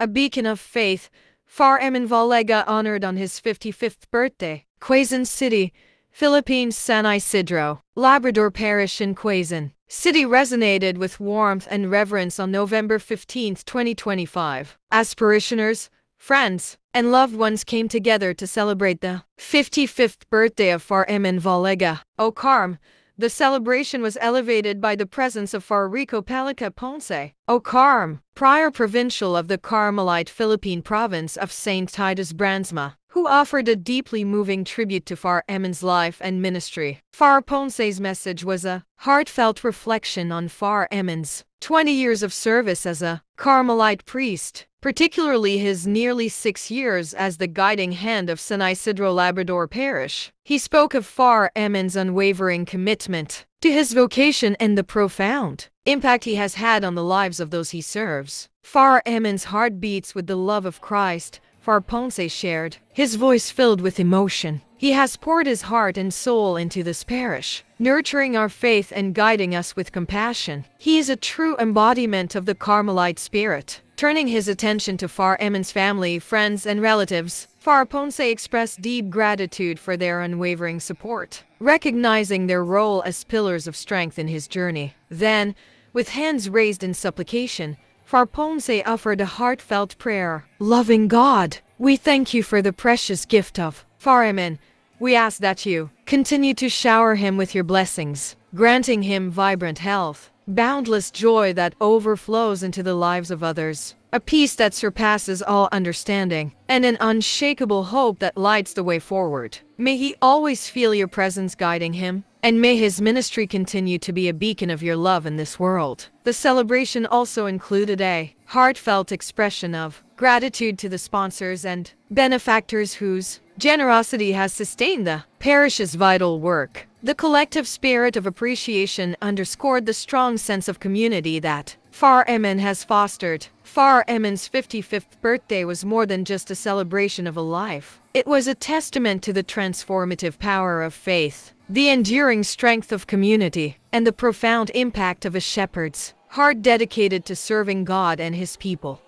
A beacon of faith, Far Emin Valega honored on his 55th birthday. Quezon City, Philippines. San Isidro, Labrador Parish in Quezon City resonated with warmth and reverence on November 15, 2025, as parishioners, friends, and loved ones came together to celebrate the 55th birthday of Far Emin Valega. O Carm, the celebration was elevated by the presence of Far Rico Palica Ponce, O Carm, prior provincial of the Carmelite Philippine province of St. Titus Brandsma, who offered a deeply moving tribute to Far Emin's life and ministry. Far Ponce's message was a heartfelt reflection on Far Emin's 20 years of service as a Carmelite priest, particularly his nearly 6 years as the guiding hand of San Isidro Labrador Parish. He spoke of Far Emin's unwavering commitment to his vocation and the profound impact he has had on the lives of those he serves. Far Emin's heart beats with the love of Christ, Far Ponce shared, his voice filled with emotion. He has poured his heart and soul into this parish, nurturing our faith and guiding us with compassion. He is a true embodiment of the Carmelite spirit. Turning his attention to Far Emin's family, friends, and relatives, Far Ponce expressed deep gratitude for their unwavering support, recognizing their role as pillars of strength in his journey. Then, with hands raised in supplication, Far Ponce offered a heartfelt prayer. Loving God, we thank you for the precious gift of Far Emin. We ask that you continue to shower him with your blessings, granting him vibrant health, boundless joy that overflows into the lives of others, a peace that surpasses all understanding, and an unshakable hope that lights the way forward. May he always feel your presence guiding him, and may his ministry continue to be a beacon of your love in this world. The celebration also included a heartfelt expression of gratitude to the sponsors and benefactors whose generosity has sustained the parish's vital work. The collective spirit of appreciation underscored the strong sense of community that Far Emin has fostered. Far Emin's 55th birthday was more than just a celebration of a life. It was a testament to the transformative power of faith, the enduring strength of community, and the profound impact of a shepherd's heart dedicated to serving God and his people.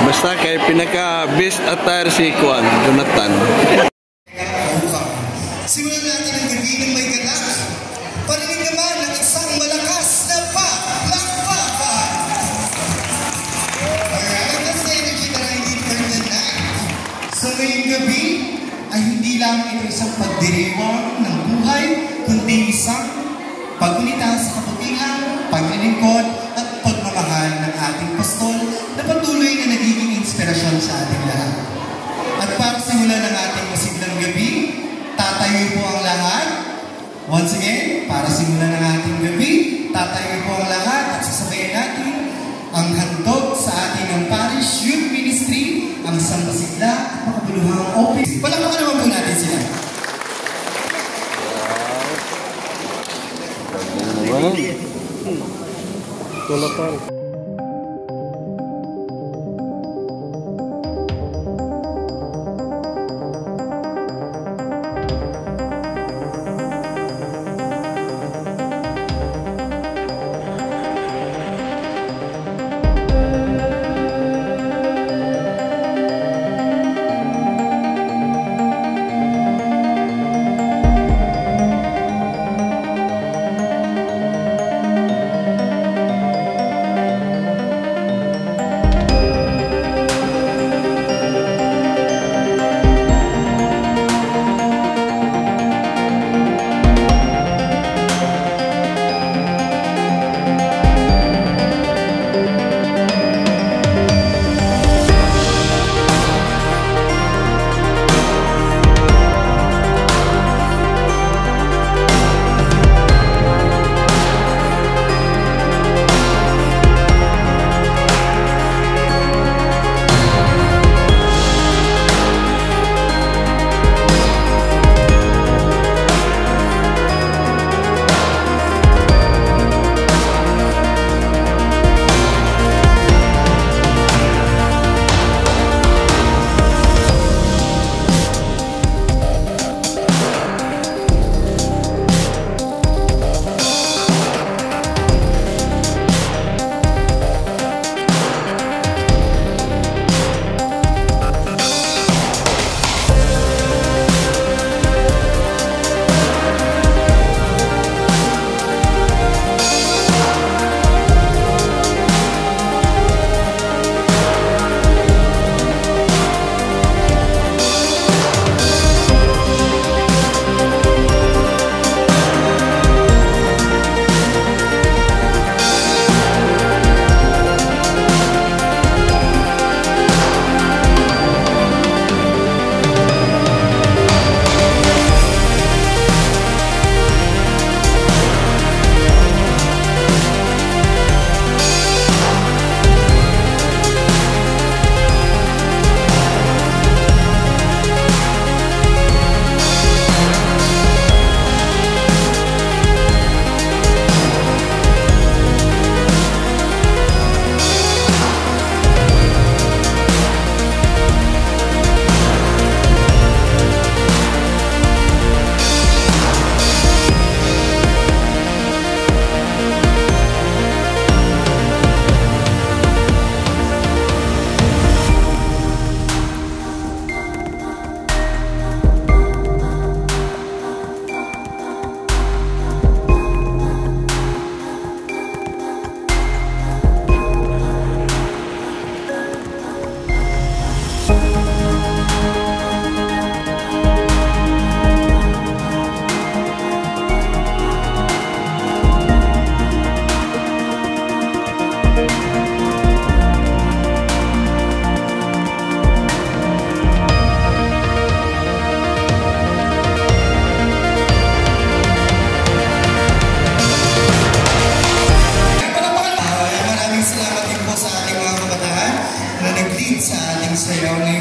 Basta kay pinaka-best attire si Juan, Jonathan. Simulan natin ang gabi ng may ganap. Parinig naman ang isang malakas na palakpakan. Alright, that's the energy that I need for the night. So ngayong gabi ay hindi lang ito isang pagdiriwang ng buhay, kundi isang pagkunita sa kabutihan, paglilingkod at pagmamahal ng ating pastol na patuloy na nagiging inspirasyon sa ating lahat. At para simulan ng ating masiglang gabi, tatayo po ang lahat. Once again, para simulan ng ating gabi, tatayo po ang lahat at sasabayan natin ang handog sa ating ng Parish Youth Ministry, ang Sambasigla at Makabuluhang Office. Palakpakan naman po natin sila. Wow. Jonathan.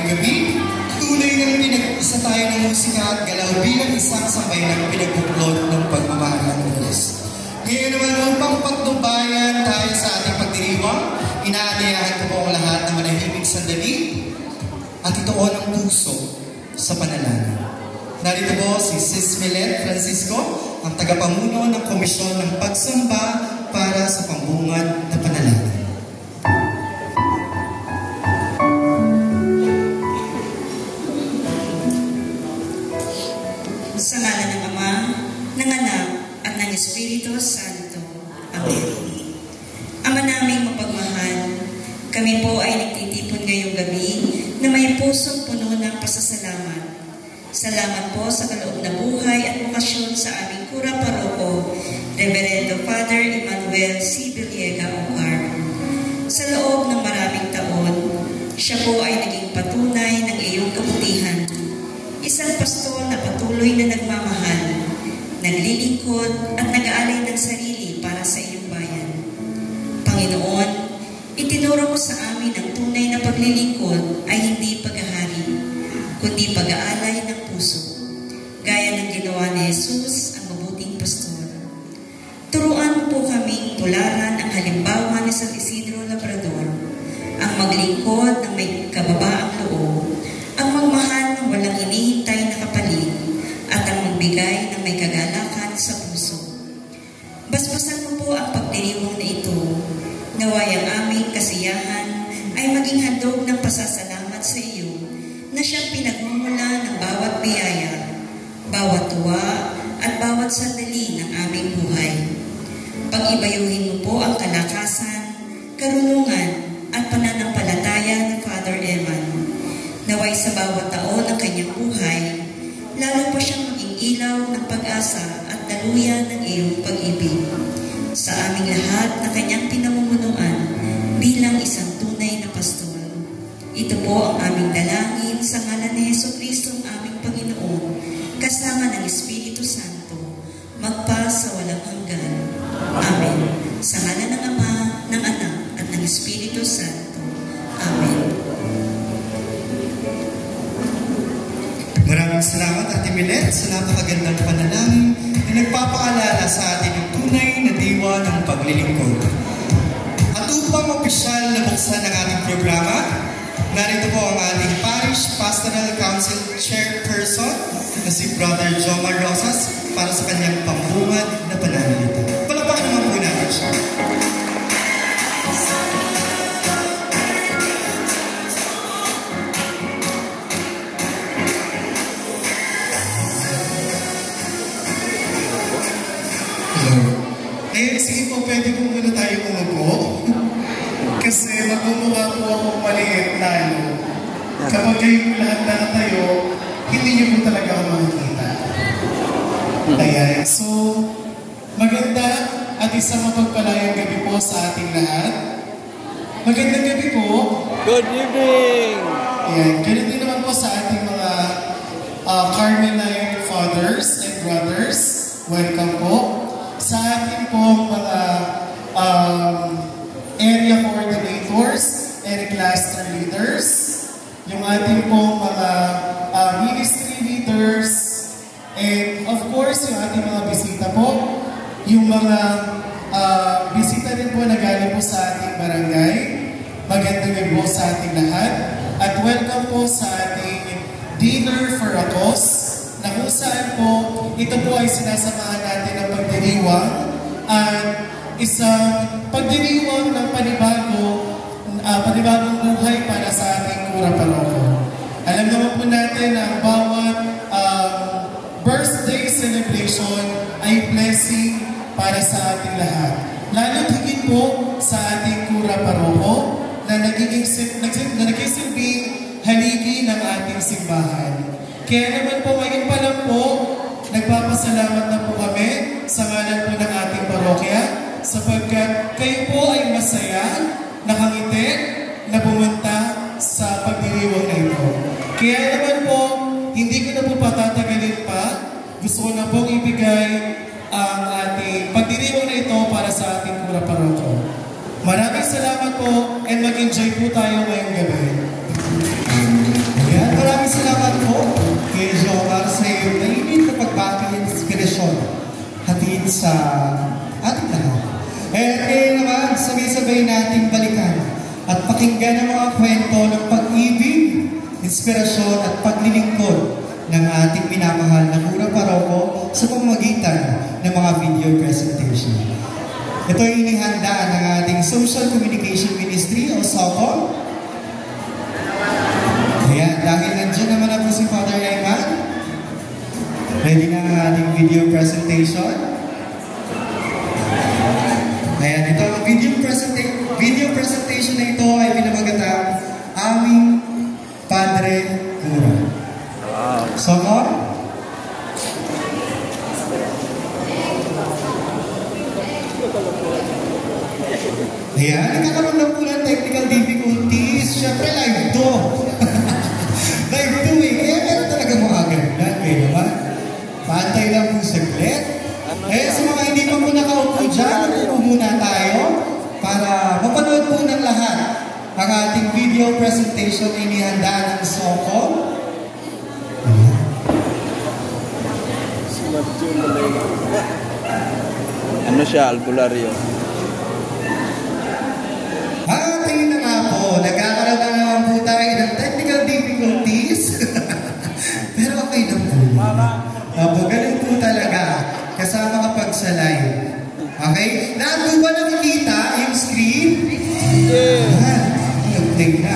ngayong gabi. Tunay ng pinag-isa tayo ng musika at galaw bilang isang sabay ng pinagbuklod ng pagmamahal ng Diyos. Ngayon naman upang pagtubayan tayo sa ating pagdiriwang, inaanyayahan ko po ang lahat na manahimik sandali at ituon ang puso sa panalangin. Narito po si Sis Milet Francisco, ang tagapamuno ng Komisyon ng Pagsamba para sa Pambungad na Panalangin. Sa ngalan ng Ama, ng Anak, at ng Espiritu Santo. Amen. Ama naming mapagmahal, kami po ay nagtitipon ngayong gabi na may pusong puno ng pasasalamat. Salamat po sa kaloob na buhay at bukasyon sa aming Kura Paroko, Reverendo Father Emmanuel C. Villegas Ocar. Sa loob ng maraming taon, siya po ay naging patunay ng iyong kabutihan. Isang pastor na patuloy na nagmamahal, naglilingkod at nag-aalay ng sarili para sa iyong bayan. Panginoon, itinuro mo sa amin ang tunay na paglilingkod ay hindi paghahari, kundi pag-aalay ng puso, gaya ng ginawa ni Jesus, ang mabuting pastor. Turuan mo po kaming tularan ang halimbawa ni San Isidro Labrador, ang maglingkod ng may kababaang loob, ang magmahal ng walang hinihintay na kapalit, at ang magbigay ng may kagalakan sa puso. Basbasan mo po ang pagdiriwang na ito, naway ang aming kasiyahan ay maging handog ng pasasalamat sa iyo na siyang pinagmumula ng bawat biyaya, bawat tuwa, at bawat sandali ng aming buhay. Pag-ibayuhin mo po ang kalakasan, karunungan, at pananampalataya ng Father Eman. Naway sa bawat taon ng kanyang buhay, lalo pa siyang maging ilaw ng pag-asa at daluyan ng iyong pag-ibig. Sa aming lahat na kanyang pinamumunuan bilang isang tunay na pastor. Ito po ang aming dalangin sa ngalan ni Jesucristo ang aming Panginoon, kasama ng Espiritu Santo, magpa sa walang hanggan. Amen. Sa ngalan ng Ama, ng Anak, at ng Espiritu Santo. Amen. Maraming salamat, Ate Milet, sa napakagandang panalangin na nagpapaalala sa atin ng tunay na diwa ng paglilingkod. At upang opisyal na buksan ang ating programa, narito po ang ating Parish Pastoral Council Chairperson na si Brother Jomar Rosas para sa kanyang pambungad na pananalita. Palapakan naman po natin siya. Sige po, pwede po muna tayo umupo. Kasi magmumukha po akong maliit lalo. Kapag kayong lahat nakatayo, hindi niyo po talaga ako makikita. Ayan. So, maganda at isang mapagpalayang gabi po sa ating lahat. Magandang gabi po. Good evening! Ayan. Ganun din naman po sa ating mga Carmelite fathers and brothers. Welcome po. Sa ating pong mga area coordinators and cluster leaders, yung ating pong mga ministry leaders, and of course, yung ating mga bisita po, yung mga bisita rin po na galing po sa ating barangay. Magandang gabi po sa ating lahat. At welcome po sa ating dinner for a cause, na kung saan po, ito po ay sinasamahan natin ng pagdiriwang at isang pagdiriwang ng panibagong buhay para sa ating Kura Paroko. Alam naman po natin na ang bawat birthday celebration ay blessing para sa ating lahat. Lalo't higit po sa ating Kura Paroko na nagsisilbing haligi ng ating simbahan. Kaya naman po ngayon pa lang po, nagpapasalamat na po kami sa ngalan po ng ating parokya sapagkat kayo po ay masaya, nakangiti, na pumunta sa pagdiriwang na ito. Kaya naman po, hindi ko na po patatagalin pa. Gusto ko na pong ibigay ang ating pagdiriwang na ito para sa ating Kura Paroko. Maraming salamat po and mag-enjoy po tayo ngayong gabi. sa ating lahat. At ngayon naman, sabay-sabay nating balikan at pakinggan ang mga kwento ng pag-ibig, inspirasyon at paglilingkod ng ating minamahal na Kurang Paroko sa pamamagitan ng mga video presentation. Ito ay inihanda ng ating Social Communication Ministry o SOCOM. Ayan, dahil nandiyan naman na po si Father Eman, ready na ang ating video presentation. Ayan, ito ang video presentation na ito ay pinamagatang aming Padre Kurang. SOCOM? Ayan, nagkakaroon lang po ng technical difficulties. Siyempre, live to. Live to eh. Kaya meron talaga mga ganyan. Kayo naman. Pantay lang po saglit. Eh, sa mga hindi pa po nakaupo dyan, upo muna tayo para mapanood po ng lahat ang ating video presentation na inihanda ng SOCOM. Ano siya, albularyo? At ayun na nga po, nagkakaroon na naman po tayo ng technical difficulties. Pero okay na po. Opo, ganun po talaga. Kasama kapag sa live. Okay? Lahat po ba nakikita yung screen? Nag-play na.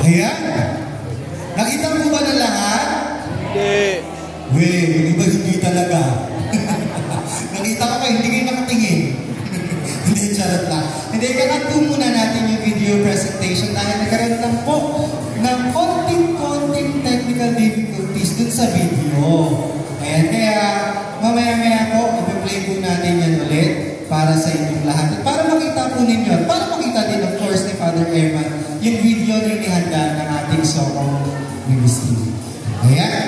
Ayan. Nakita mo ba ng lahat? Hindi. Weh, iba hindi talaga. Nakita ko kayo, hindi kayo nakatingin. Hindi, charot lang. Hindi, kakat po muna natin yung video presentation dahil nagkaroon lang po ng konting technical difficulties dun sa video. Ayan, kaya mamaya-maya po, i-play po natin yan ulit para sa inyong lahat. At para makita po ninyo, at para makita din of course ni Father Eman, yung video na inihanda ng ating SOCOM Ministry. Ayan.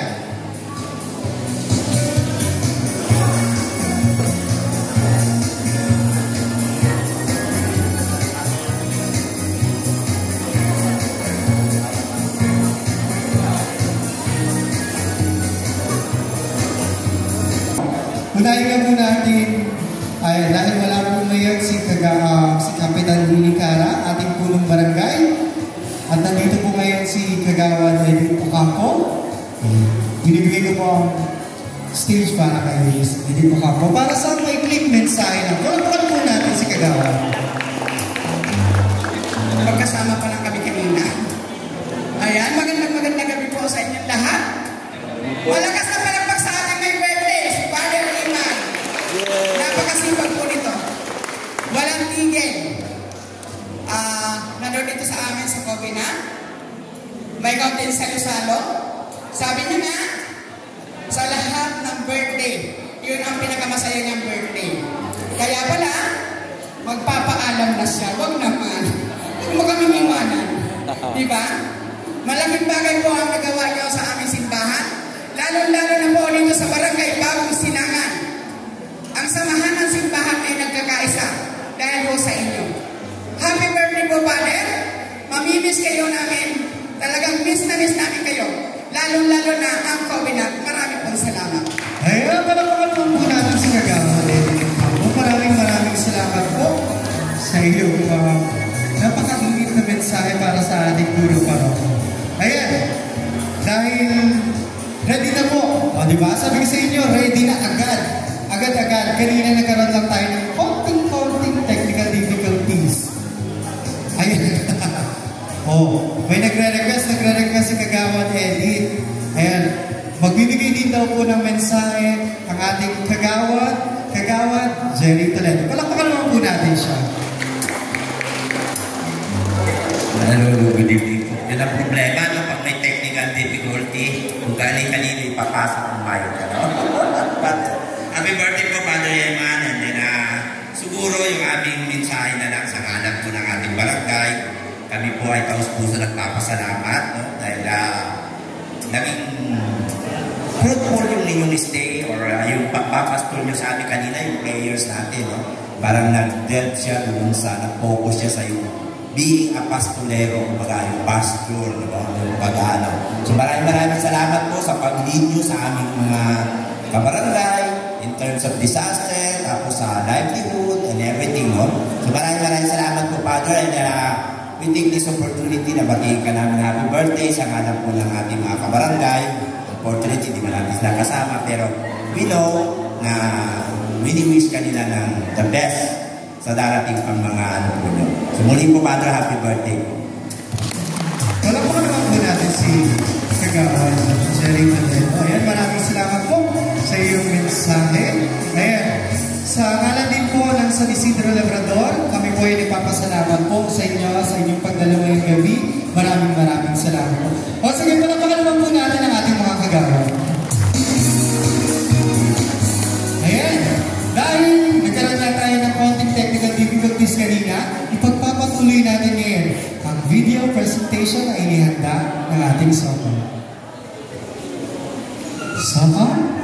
Unahin na po natin, dahil wala po ngayon si Kapitan Willie Cara, ating punong barangay. At nandito po ngayon si Kagawad Edith Ocampo. Binibigay ko po ang stage para kay Edith Ocampo para sa may quick mensahe na. Palakpakan po natin si Kagawad. Magkasama pa lang kami kanina. Ayan, magandang gabi po sa inyong lahat. Malakas na palakpak sa ating may birthday, si Father Iman. Napakasipag po nito. Walang tigil. Nandun dito sa amin sa Covina. May kauntin salo-salo. Sabi niya na, sa lahat ng birthday, yun ang pinakamasaya niyang birthday. Kaya pala, magpapaalam na siya. Huwag naman. Huwag mo kami iwanan. Diba? Malaking bagay po ang nagawa niyo sa aming simbahan. Lalo-lalo na po dito sa Barangay Bagong Sinangan. Ang samahan ng simbahan ay nagkakaisa dahil po sa inyo. Happy birthday po, Father. Mamimiss kayo namin. Talagang miss na miss namin kayo. Lalo-lalo na ang Covenant. Maraming pong salamat. Ayan, palakpakan po natin si Kagawad Edith Ocampo. Maraming salamat po sa iyo. Napakainit na mensahe para sa ating guro paroko. Ayan, dahil ready na po. O, diba? Sabi ko sa inyo, ready na agad. Agad-agad. Kanina nagkaroon lang tayo ng konting technical difficulties. Ayan. May nagre-request si Kagawad Edith. Ayan, magbibigay din daw po ng mensahe ang ating Kagawad Jerry Toledo. Palakpakan naman po natin siya. Hello, good evening po. Yun ang problema, no? Pag may technical difficulty, kung kanino ipapasok ang mic, no? Happy birthday po, Father Eman, and then, siguro yung aming mensahe na lang sa ngalan po ng ating barangay. Kami po ay taus-puso nagpapasalamat, no? Dahil naging fruitful yung inyong stay or yung pagpapastol nyo sa amin kanina, yung prayers natin, no? Parang nag-delve siya doon sa, nag-focus siya sa yung being a pastolero, kumbaga yung pastor, no? Yung pag-aalaw. So maraming salamat po sa pag-lead nyo sa aming mga kabarangay in terms of disaster, tapos sa livelihood and everything, no? So maraming salamat po, Father, and we take this opportunity na batiin ka namin happy birthday sa ngalan po ng ating mga kabarangay. Unfortunately, di man natin sila kasama, pero we know na wini-wish kanila ng the best sa darating pang mga ano po nyo. So muli po, Father, happy birthday po. Wala po naman po natin si Kagawad Jerry Toledo. Ayan, maraming salamat po sa iyong mensahe. Ayan, sa ngalan din po ng San Isidro Labrador, kami po ay nagpapasalamat po sa inyo, sa inyong pagdalo ngayong gabi. Maraming salamat po. O sige, palakpakan naman po natin ang ating mga kagawad. Ayan, dahil nagkaroon na tayo ng konting technical difficulties kanina, ipagpapatuloy natin ngayon ang video presentation na inihanda ng ating Soko. Soko?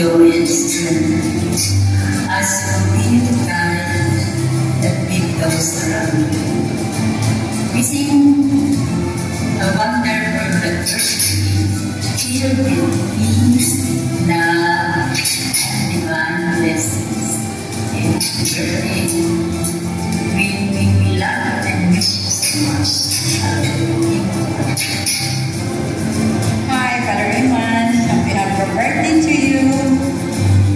joy and strength as you continue to guide and lead those around you. We sing a wonderful birthday filled with peace, love, and divine blessings. And birthday, we love and miss you so much. Hi, Father Iman. Happy birthday to you.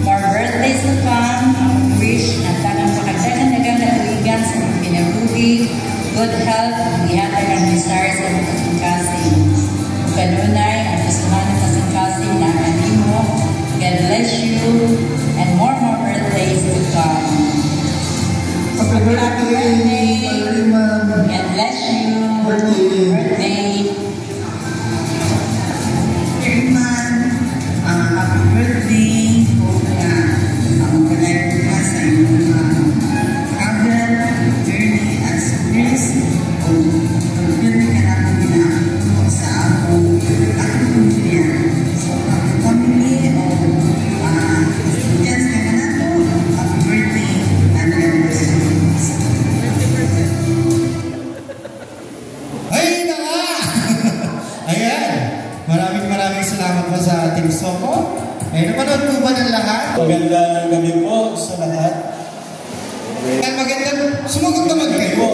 More birthdays to come. Wish na tanang makagdagan na tuigan sa mga pinabuhi, good health, gihatag ang desires sa mga kasing. Kanunay, ang kasuhan ng kasing na kanimo. God bless you and more birthdays to come. Happy birthday. God bless you. Birthday. Happy birthday. Hope na magpalayo ka sa iyong travel, journey as Chris. Birthday ka natin ginagawa sa ako at pamilya. So, happy family o students ka na nato. Happy birthday and God bless you. Ay na nga! Ayan! Maraming salamat po sa Team Soko. Eh, napanood po ba ng lahat? Magandang gabi po sa lahat. Sumagot naman kayo.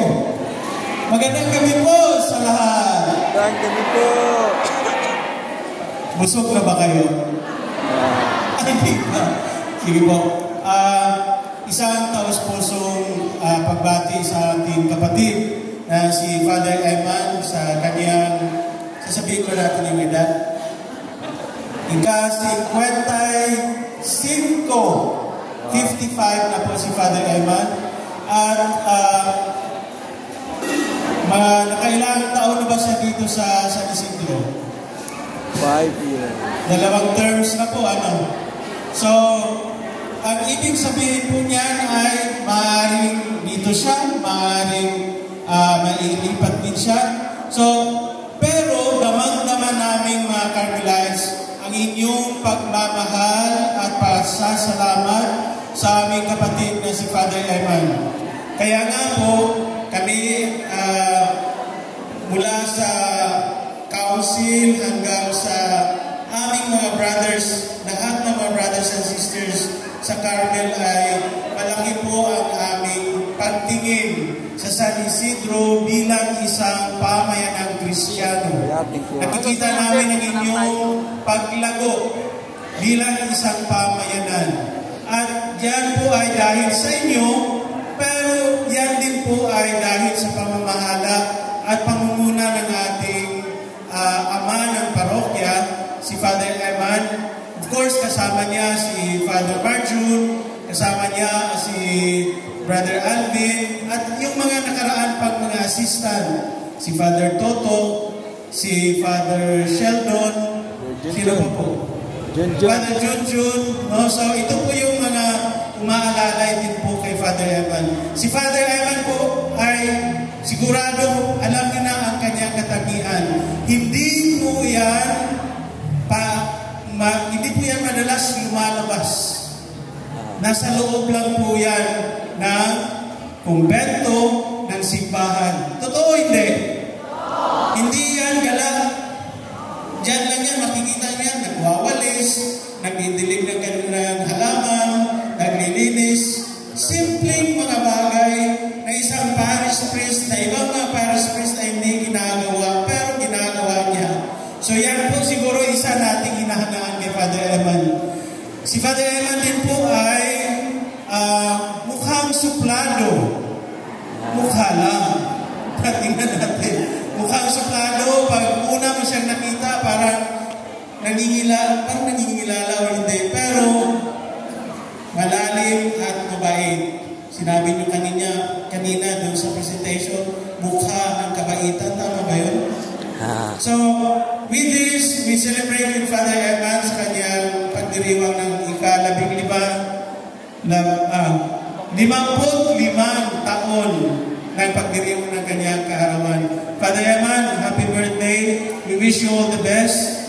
Magandang gabi po sa lahat. Magandang gabi po. Busog na ba kayo? Hindi pa. Sige po. Isang taos-pusong pagbati sa ating kapatid na si Father Eman sa kanyang, sasabihin ko natin yung edad. Ika-55 na po si Father Eman. At nakailang taon na ba siya dito sa San Isidro? 5 years. 2 terms na po, ano? So, ang ibig sabihin po niyan ay maaaring dito siya, maaaring mailipat din siya. So, pero damang-daman namin mga Carmelites ang inyong pagmamahal at pasasalamat sa aming kapatid na si Father Eman. Kaya nga po, kami mula sa council hanggang sa aming mga brothers, lahat ng mga brothers and sisters sa Carmel ay malaki po ang aming pagtingin sa San Isidro bilang isang pamayanang Kristiyano. Nakikita namin ang inyong paglago bilang isang pamayanan. At yan po ay dahil sa inyo, pero yan din po ay dahil sa pamamahala at pamumuna ng ating ama ng parokya, si Father Eman. Of course, kasama niya si Father Marjun, kasama niya si Brother Alvin, at yung mga nakaraan pang mga assistant, si Father Toto, si Father Sheldon, sino po? Father Junjun. No? So ito po yung mga umaalalay din po kay Father Eman. Si Father Eman po ay sigurado alam niyo na ang kanyang katangian. Hindi po yan madalas lumalabas. Nasa loob lang po yan ng kumbento, ng simbahan. Totoo hindi? Hindi yan gala. Diyan lang yan, makikita niyan, nagwawalis, nagdidilig ng kanilang halaman, naglilinis. Simpleng mga bagay na isang parish priest na ibang mga parish priest na hindi ginagawa, pero ginagawa niya. So yan po siguro isa nating hinahangaan kay Father Eman. Si Father Eman din po ay mukhang suplado. Mukha lang. Tingnan natin. Mukhang suplado. Pag una mo siyang nakita, parang naningilala o hindi. Pero malalim at mabait. Sinabi niyo kanina doon sa presentation, mukha ang kabaitan. Tama ba yun? So, with this, we celebrate with Father Eman sa kanyang pagdiriwang ng ika-15 taon ng pagdiriwang ng kanyang kaarawan. Father Eman, happy birthday. We wish you all the best.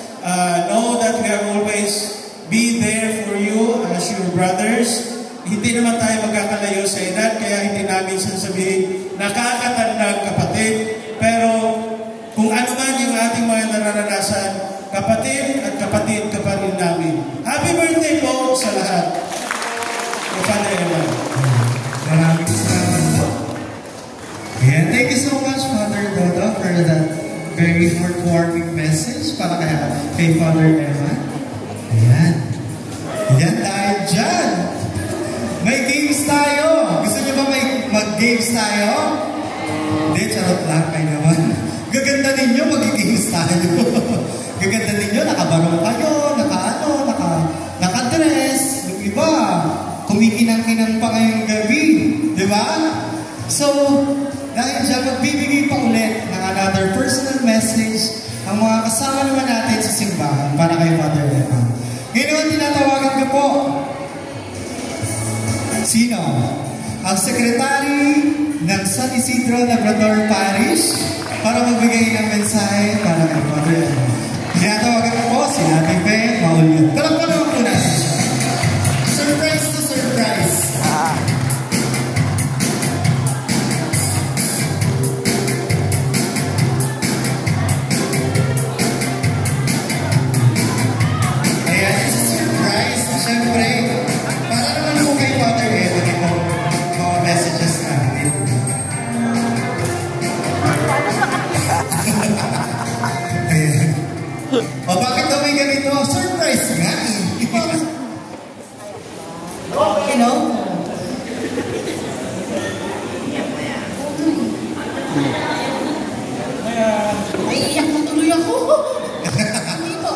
Know that we are always be there for you as your brothers, hindi naman tayo magkakalayo sa edad, kaya hindi namin sasabihin nakakatandang kapatid. Pero kung ano man yung ating mga nararanasan, kapatid at kapatid ka pa rin namin. Happy birthday po sa lahat. Father Eman. Maraming salamat po. Ayan, thank you so much, Father Dodo, for that very heartwarming message para kay Father Eman. Ayan. Ayan, dahil dyan, may games tayo. Gusto niyo ba may mag-games tayo? Hindi, charot lang kayo naman. Gaganda ninyo, mag-games tayo. Gaganda ninyo, nakabarong kayo, naka-dress, yung iba, kumikinang-kinang pa ngayong gabi. Di ba? So, dahil dyan, magbibigay pa ulit ng another personal message ang mga kasama naman natin sa simbahan para kay Father Eman. Ngayon, tinatawagan ko po. Sino? Ang sekretary ng San Isidro Labrador Parish para magbigay ng mensahe para kay Father Eman. Tinatawagan ko po si Ate Pe Maulio. Palakpakan po natin siya. Surprise to surprise. Ayan, it's a surprise. Siyempre, para naman po kay Father Eman itong mga messages natin. Ayan. O bakit daw may ganito? Surprise nga eh. You know? Naiiyak na tuloy ako. Dito,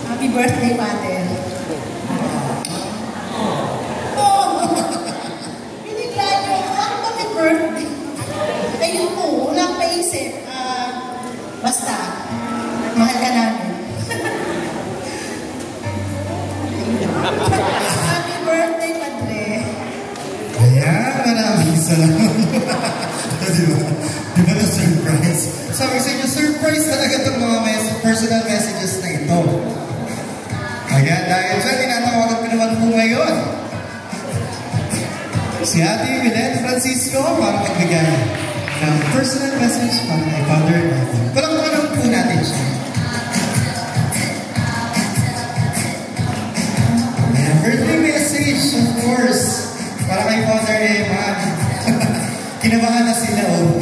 happy birthday, Father. Binigla niyo ako. Happy birthday. Ayun po, wala akong paisip. Basta, mahal ka namin. Happy birthday, Padre. Ayan, maraming salamat. Diba? Diba na surprise? Sabi sa inyo, surprise talaga itong mga personal messages na ito. Ayan, dahil dyan, tinatawagan ko naman po ngayon si Ate Milen Francisco para magbigay ng personal message para kay Father Eman. Palakpakan po natin siya. Ayan, birthday message, of course, para kay Father Eman. Kinabahan na sila, oh.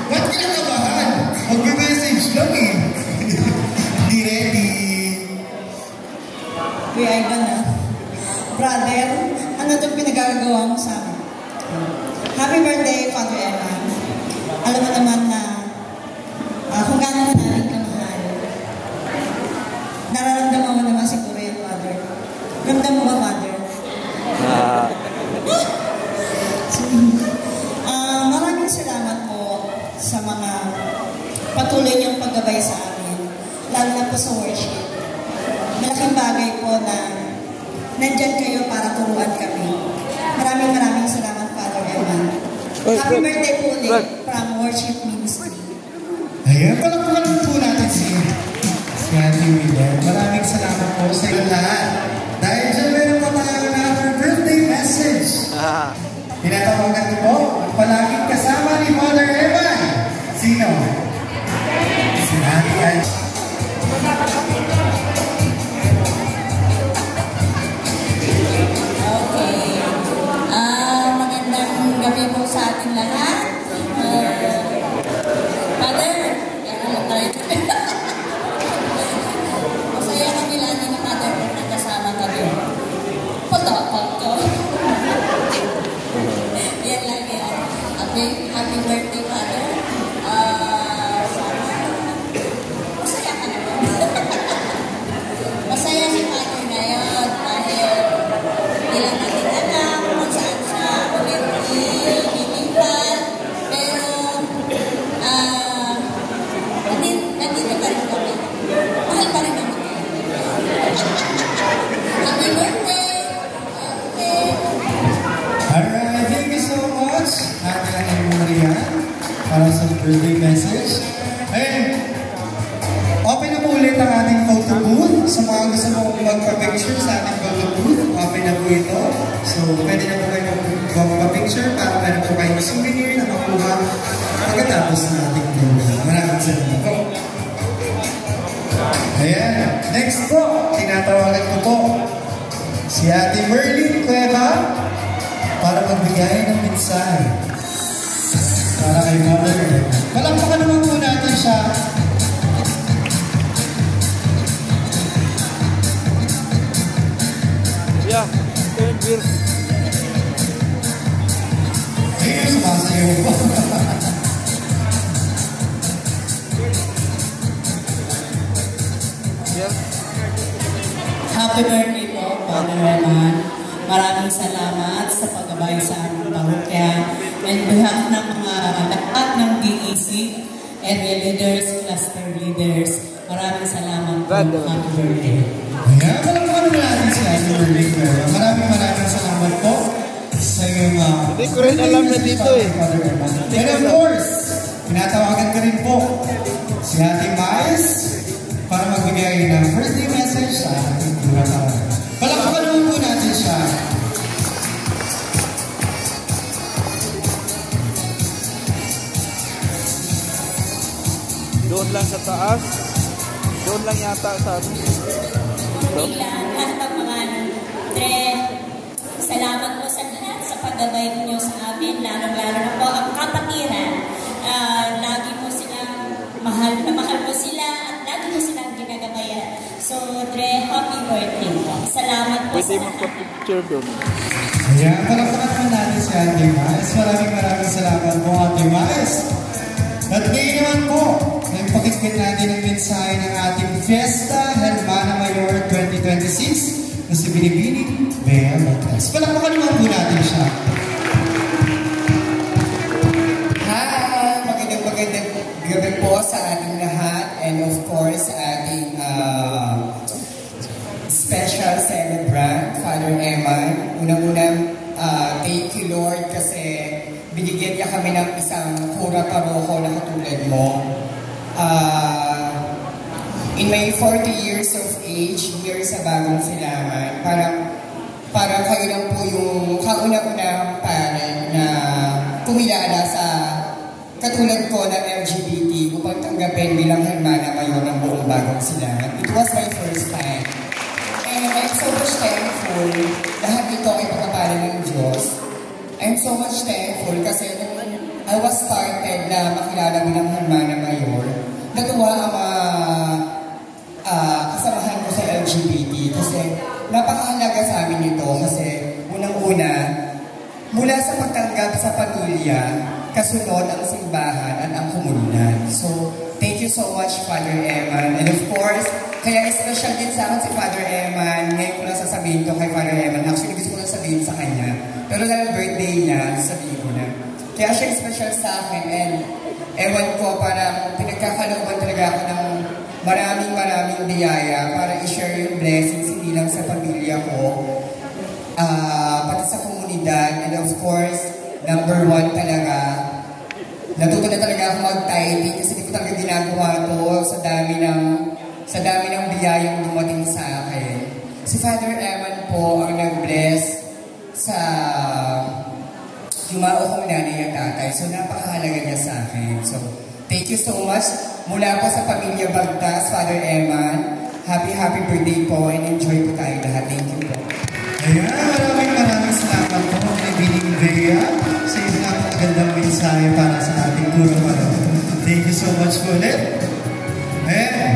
Ba't kinakabahan? Mag-message lang eh. Hindi ready. Kuya Ivan, brother, ano itong pinagagawa mo sa amin? Happy birthday, Father Eman. Alam mo naman na kung gaano mo namin kamahal. Nararamdaman mo naman siguro yan, Father. Ramdam mo ba, Father? Maraming salamat po sa mga patuloy niyong paggabay sa amin, lalo na po sa worship. Malaking bagay po na nandyan kayo para turuan kami. Maraming salamat, Father Eman. Happy birthday po ulit from Worship Ministry. Ayan, palakpakan po natin si Ate Milen. Maraming salamat po sa iyo lahat. Dahil dyan meron pa tayo na our birthday message. Tinatawagan ko po ang palaging kasama ni Father Eman. Sino? Si Ate Ange. Okay. Magandang gabi po sa ating lahat. Father, ano tayo? Masaya kami lagi na Father kung nagkasama kami. Poto. Yan lang photo booth. Sa mga gusto mong magpa-picture sa ating photo booth, open na po ito. So, pwede na po kayo magpa-picture para pwede po kayo souvenir na makuha pagkatapos ng ating program. Maraming salamat po. Ayan. Next po, tinatawagan ko po si Ate Merlin Cueva para magbigay ng mensahe para kay Mother Eva. Palakpakan naman po natin siya. Yeah, beer. Ayun, sumasayaw po. Happy birthday po, Father Reman. Maraming salamat sa paggabay sa aming parokya. And behalf ng mga lahat ng DEC, area leaders, cluster leaders, maraming salamat po. Happy birthday. Ayan, palakpakan naman natin si Ate Merlin Cueva. Maraming salamat po sa iyong Hindi ko rin alam na dito eh. And of course, pinatawagan ka rin po si Ate Mais para magbigay ng birthday message sa ating pinatawagan. Palakpakan naman po natin siya. Doon lang sa taas. Doon lang yata sa atin. Lahat ng mga Dre, salamat po sa lahat sa paggabay niyo sa amin, lalo-lalo na po ang kapatiran. Lagi po silang mahal po sila at lagi po silang ginagabayan. So, Dre, happy birthday po. Salamat po sa lahat. Pwede magpa-picture doon. Ayan, palakpakan naman natin si Ate Mais. Maraming salamat po, Ate Mais. At ngayon naman po, nagpakikit natin ang mensahe ng ating Fiesta Hermana Mayor 2026 na si Binibining Bea Batas. Palakpakan naman po natin siya. Hi! Magandang gabi po sa ating lahat and of course ating special celebrant, Father Eman. Unang-unang thank you Lord kasi binigyan niya kami ng isang pura paroko na katulad mo. In my 40 years of age, here sa Bagong Silangan, parang kayo lang po yung kauna-unang parent na kumilala sa katulad ko ng LGBT upang tanggapin bilang Hermana Mayor ng buong Bagong Silangan. It was my first time. And I'm so much thankful. Lahat ito ay pagkapala ng Diyos. I'm so much thankful kasi nung I was started na makilala bilang Hermana Mayor, natuwa ang kasamahan ko sa LGBT kasi napakahalaga sa amin ito kasi unang-una, mula sa pagtanggap sa pamilya, kasunod ang simbahan at ang komunidad. So, thank you so much, Father Eman. And of course, kaya special din sa akin si Father Eman. Ngayon ko lang sasabihin to kay Father Eman. Actually, gusto ko lang sabihin sa kanya. Pero dahil birthday niya, sabihin ko na. Kaya siya special sa akin and ewan ko, parang pinagkakalooban talaga ako ng maraming biyaya para i-share yung blessings hindi lang sa pamilya ko, pati sa komunidad, and of course, number one talaga, natuto na talaga ako mag-tithing kasi hindi ko talaga ginagawa to sa dami ng biyayang dumating sa akin. Si Father Eman po ang nag-bless sa yumao kong nanay at tatay. So, napakahalaga niya sa akin. So, thank you so much. Mula po sa pamilya Bagtas, Father Eman, happy birthday po and enjoy po tayo lahat. Thank you po. Ayan, maraming salamat po kay Bining Bea sa isang napakagandang mensahe para sa ating puro ano. Thank you so much po ulit. Ayan,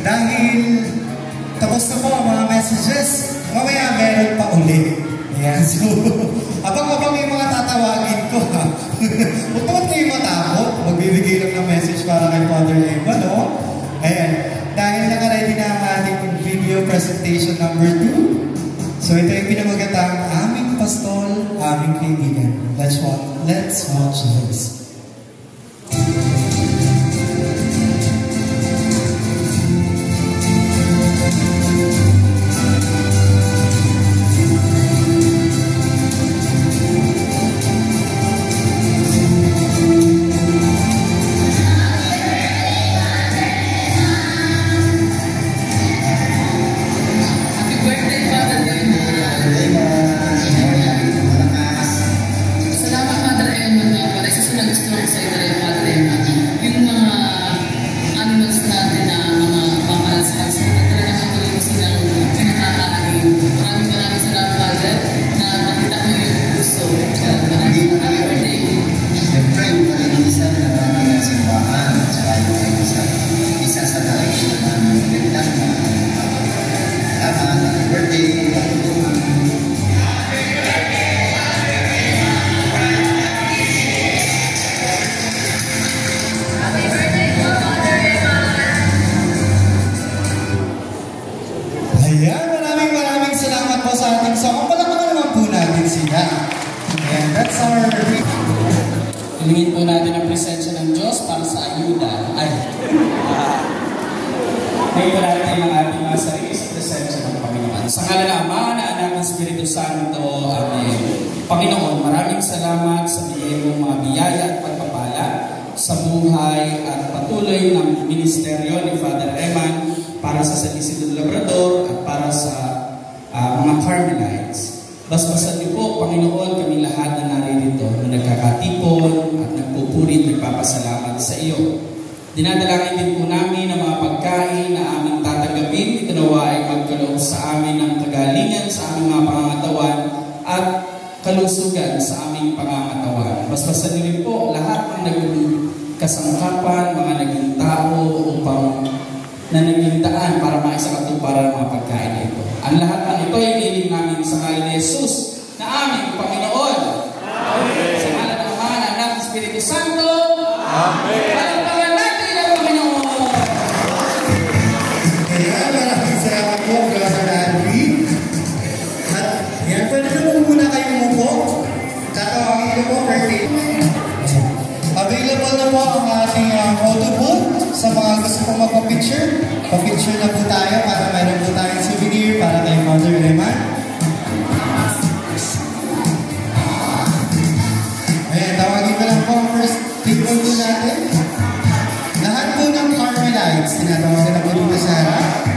dahil tapos na po ang mga messages, mamaya meron pa ulit. Ayan, so, abang-abang yung mga tatawagin ko, ha? Huwag naman kayo matakot. Magbibigay lang ng message para kay Father Eva, no? Ayan, dahil nakaready na ang ating video presentation number 2. So, ito yung pinamagatang aming pastol, aming kaibigan. Let's watch this. Ayan, maraming salamat po sa ating song. Palakpakan naman po natin sila. And that's our... Hilingin po natin ang presensya ng Diyos para sa ayuda. Ngayon po natin ang ating mga sarili sa presensya ng Panginoon. Sa ngala ng Ama, na Anak ng Espiritu Santo. Amen. Panginoon, maraming salamat sa bigay mong mga biyaya at pagpapala sa buhay at patuloy ng ministeryo ni Father Eman para sa San Isidro Labrador at para sa mga Carmelites. Basbasan niyo po, Panginoon, kami lahat na naririto na nagkakatipon at nagpupurit, nagpapasalamat sa iyo. Dinadalangin din po namin ang mga pagkain na aming tatanggapin. Ito nawa ay magkaloob sa amin ng kagalingan sa aming mga pangangatawan at kalusugan sa aming pangangatawan. Basbasan niyo rin po lahat ng naging kasangkapan, mga naging tao upang na naging daan para maisakatuparan ang mga pagkain na ito. Ang lahat ng ito ay iniling namin sa ngalan ni Jesus na aming Panginoon. Amen. Sa ngalan ng Ama, ng Anak, ng Espiritu Santo. Amen. Palakpakan natin ang Panginoon. Kaya maraming salamat po, Brother Andrew. At yan, pwede na muna kayong umupo. Tatawagin ko po, perfect. Available na po ang ating photo booth sa mga gusto pong magpa-picture. Pa-picture na po tayo para meron po tayong souvenir para kay Father Eman. Ayan, tawagin ko lang po ang first table po natin. Lahat po ng Carmelites, tinatawagan na po dito sa harap.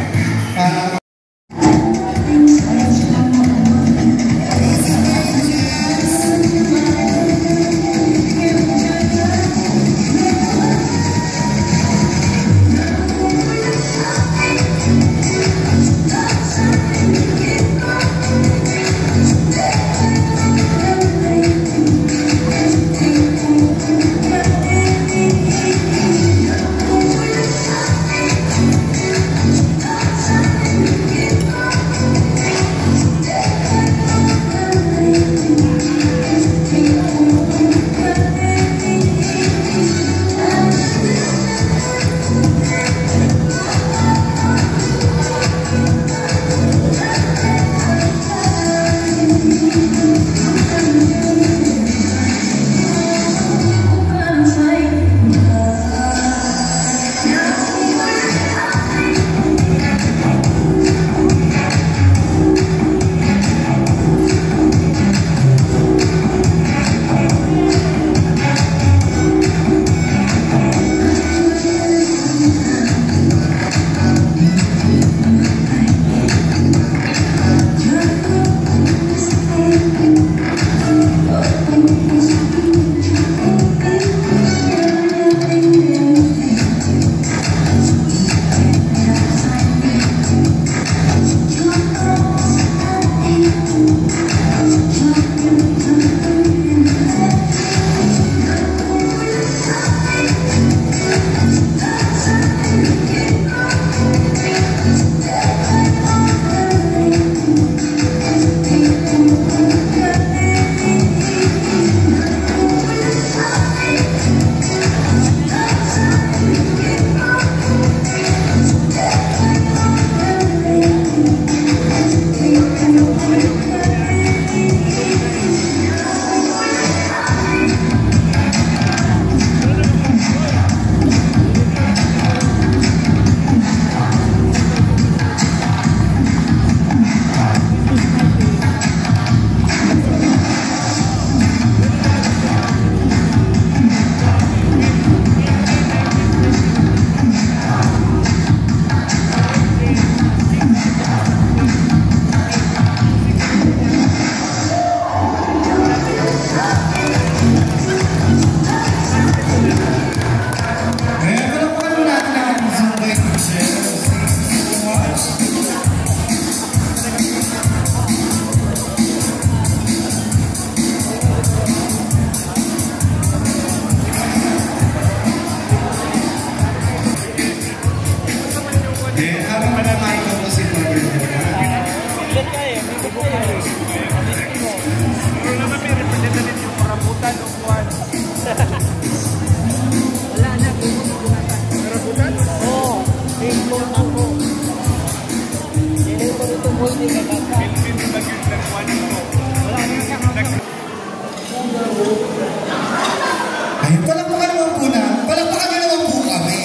Ay, palakpakan naman po na. Palakpakan naman po kami.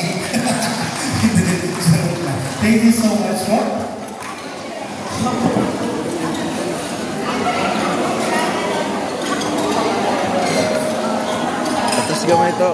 Thank you so much po. Atas gamay ito.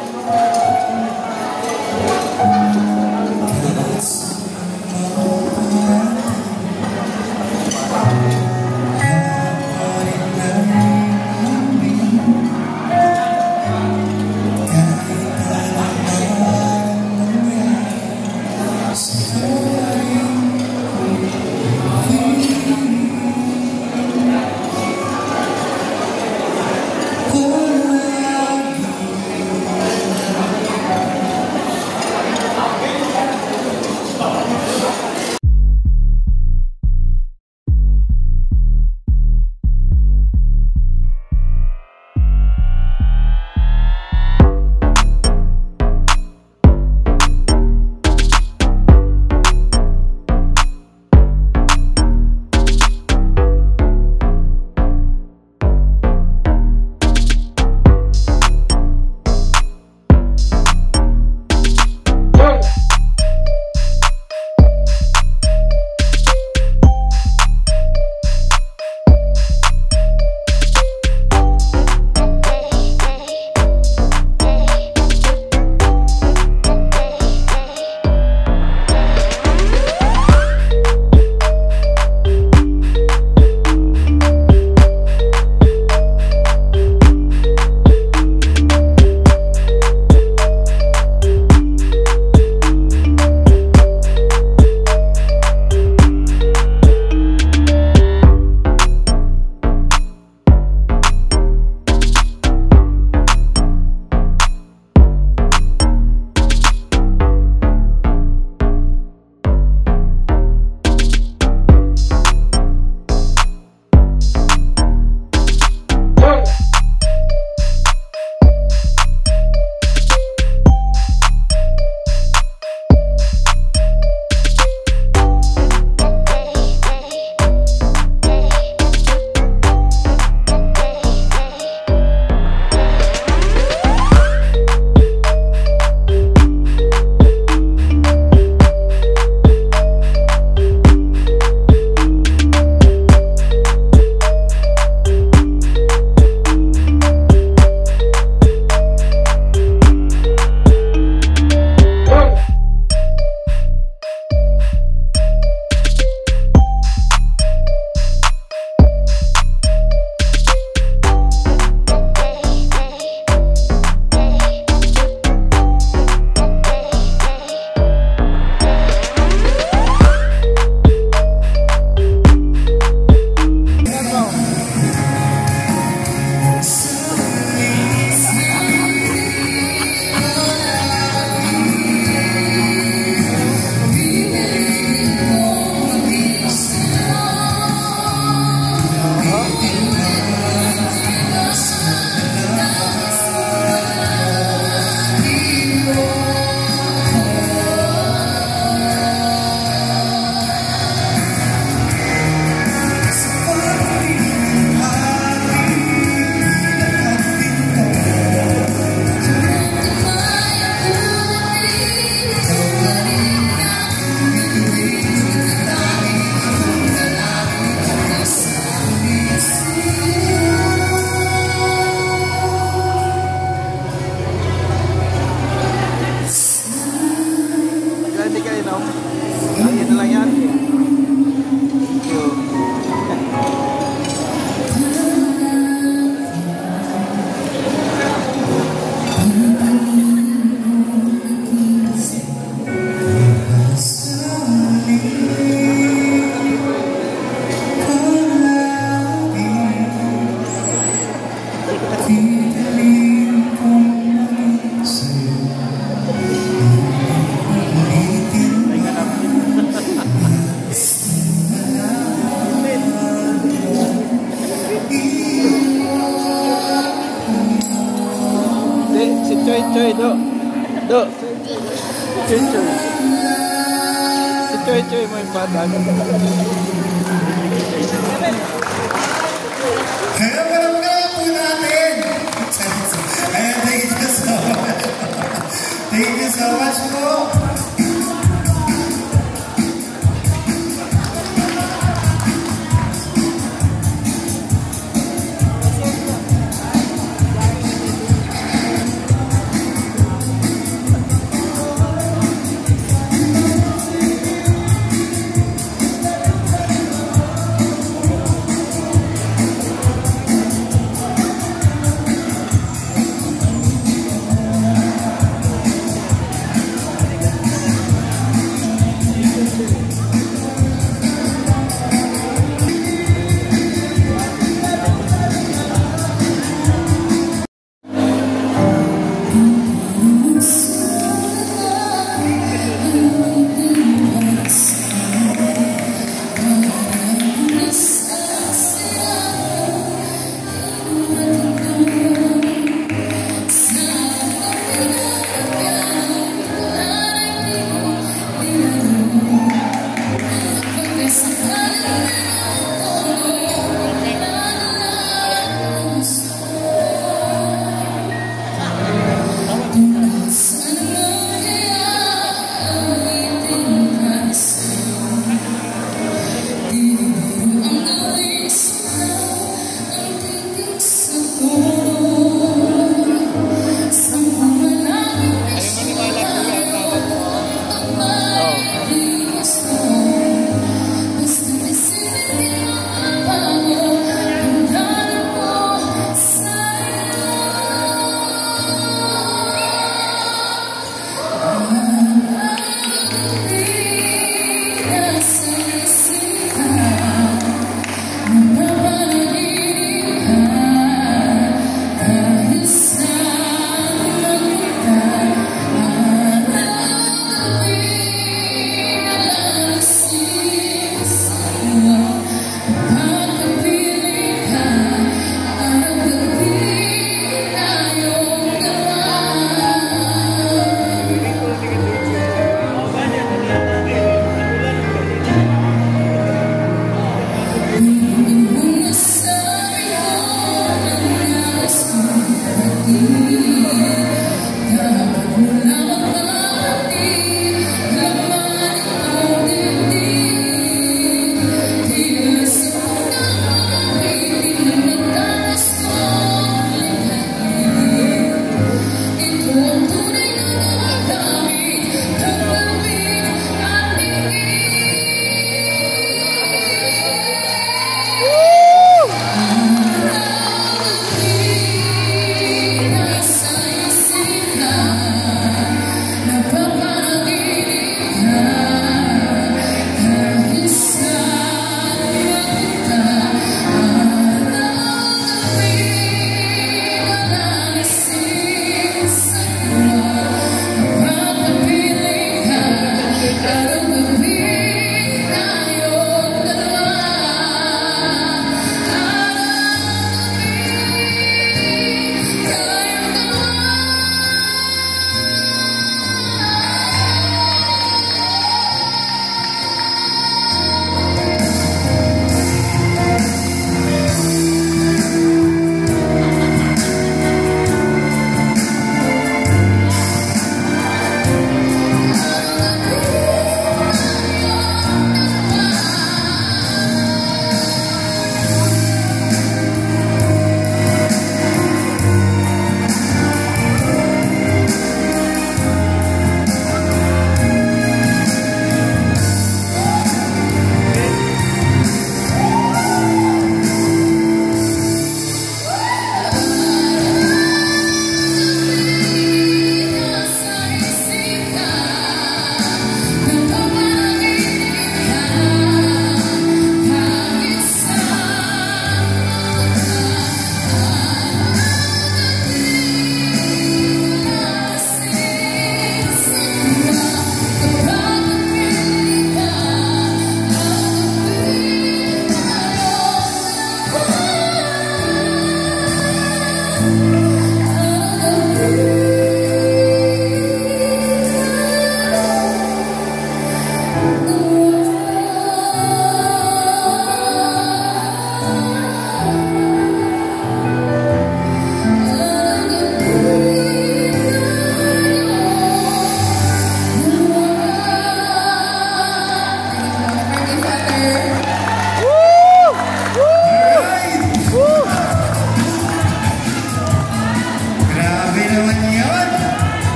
Choy, do. Do. Choy, choy mo yung bata. Kaya parang po natin. Ayan, thank you so much. Thank you so much po.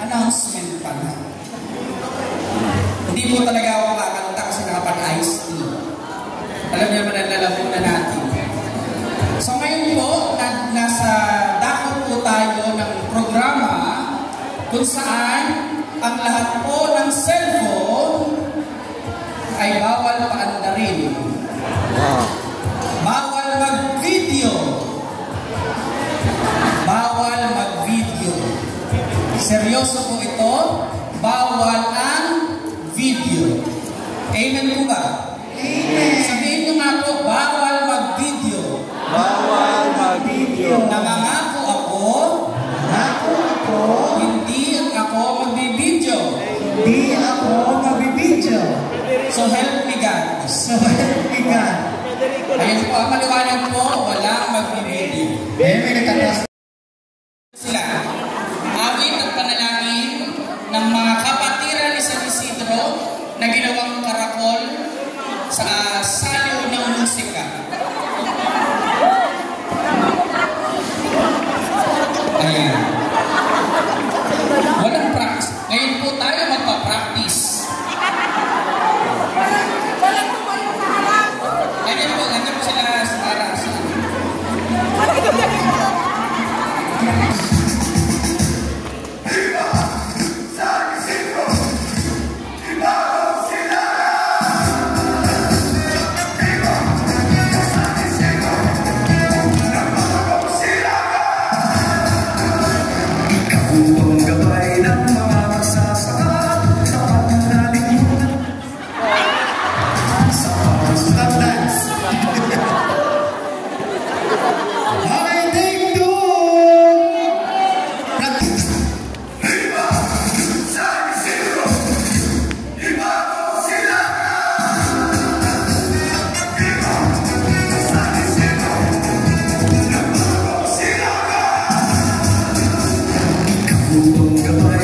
announcement pala. Hindi po talaga ako kakanta kasi nakapag-iced tea. Alam niyo naman ang lalamunan natin. So ngayon po, nasa dako po tayo ng programa kung saan ang lahat po ng cellphone ay bawal paandarin. Bawal mag-video. Bawal mag-video. Seryoso po ito, bawal ang video. Amen po ba? Amen. Sabihin nyo nga po, bawal mag-video. Bawal mag-video. Nangangako ako, hindi ako magbibideo. Hindi ako magbibideo. So help me God. Ayun po, ang maliwanag po, walang magbibideo. May nagtatas. Sila, awit at panalangin ng mga kapatiran ni San Isidro na ginawang karakol sa salo ng musika. Ayan. Walang practice. Ngayon po tayo magpa-practice. Ganyan po sila sa aras. Gabay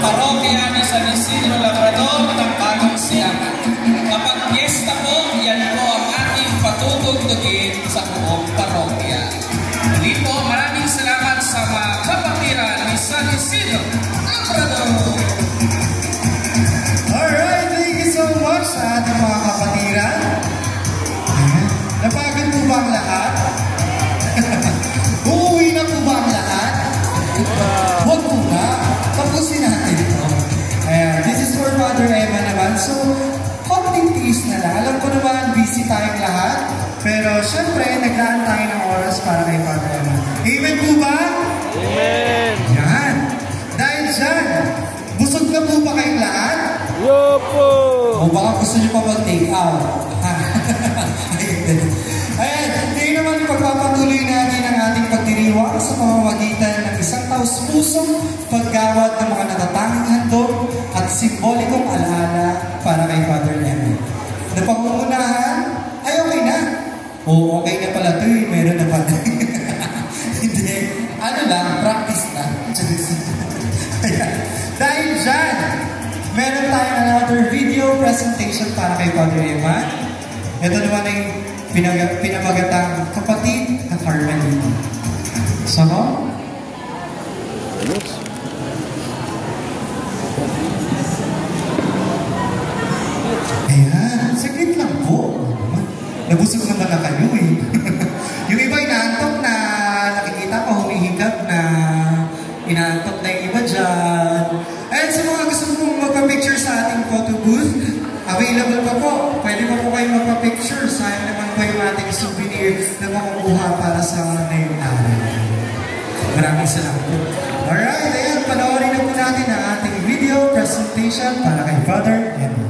parokya ni San Isidro Labrador ng Bagong Silangan. Kapag fiesta po, yan po ang ating patutugtugin sa buong parokya. Muli po, maraming salamat sa mga kapatiran ni San Isidro Labrador. Alright, thank you so much sa ating mga kapatiran. Napagod po ba ang lahat? Uuwi na po ba ang lahat? Huwag po na. Tapusin natin ito. Ayan, this is for Father Emma naman. So, konting tiis na lang. Alam ko naman, busy tayong lahat. Pero, syempre, naglaan tayo ng oras para kay Father Emma. Amen po ba? Amen! Yan. Dahil dyan, busog na po ba kayong lahat? Yopo! O baka gusto niyo pa mag-take out. Ayan, hindi naman pagpapatuloy natin ang ating pagdiriwang sa pamamagitan ng isang taus-pusong paggawad ng mga natatanging handog at simbolikong alaala para kay Father Emma. Napangungunahan, ay okay na. O okay na pala ito eh, meron na pala. Hindi, ano lang, practice na. Ayan, dahil dyan, meron tayong another video presentation para kay Father Emma. Ito naman ay pinamagatang Kapatid at Harmony. Sama? Ayan, saglit lang po. Nabusog naman na kayo eh. Yung iba inaantok na nakikita ko, humihigap na inaantok na yung iba dyan. Ayan, sa mga gusto mong magpa-picture sa ating photo booth, available pa po. Pwede pa po kayo magpa-picture. Sayang naman po yung ating souvenir na makukuha para sa ngayong araw. Maraming salamat po. Alright, ayan, panoorin na po natin ang ating video presentation para kay Father Emma.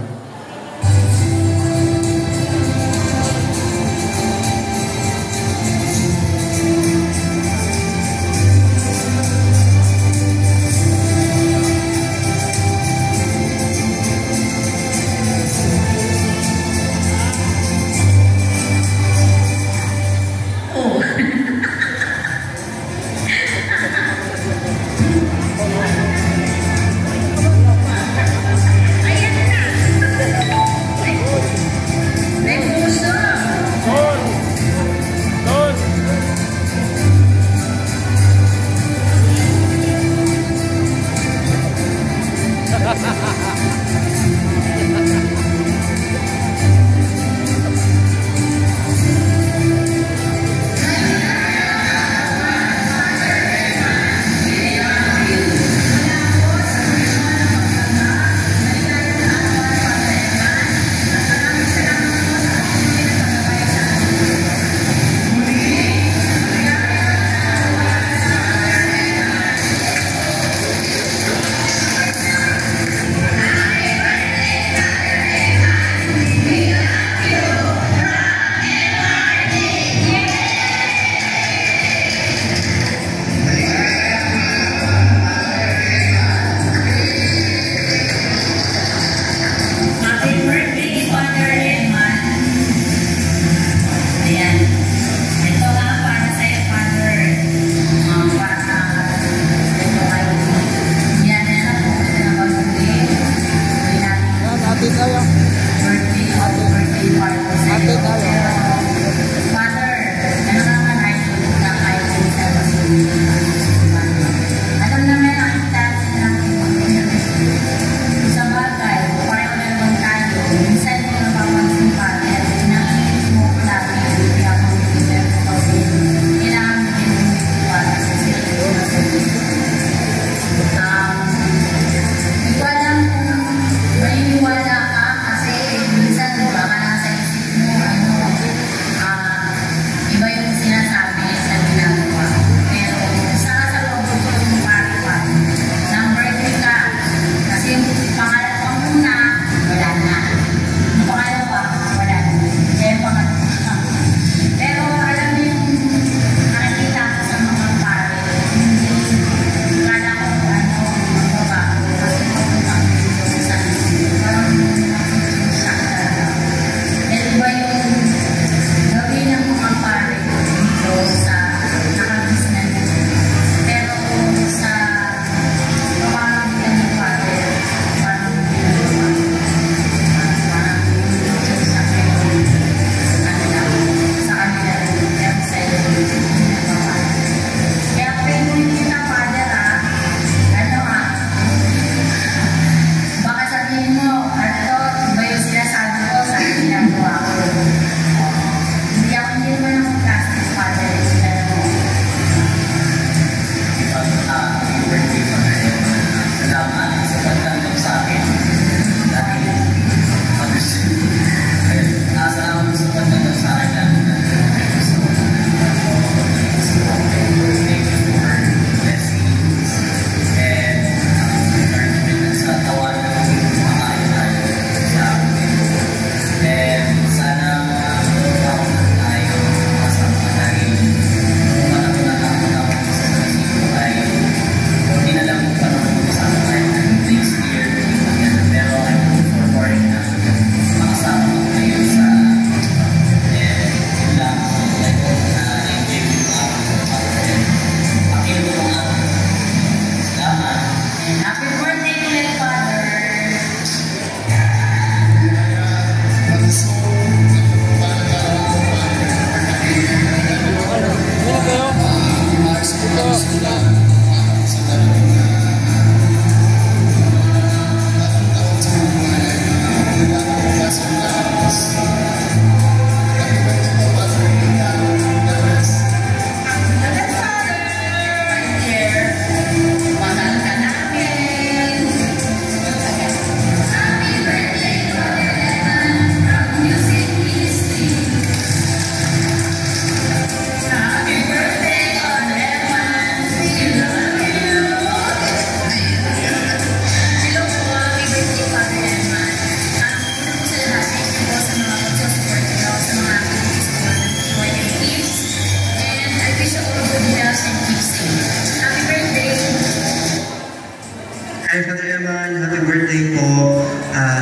Hi, Father Eman. Happy birthday po.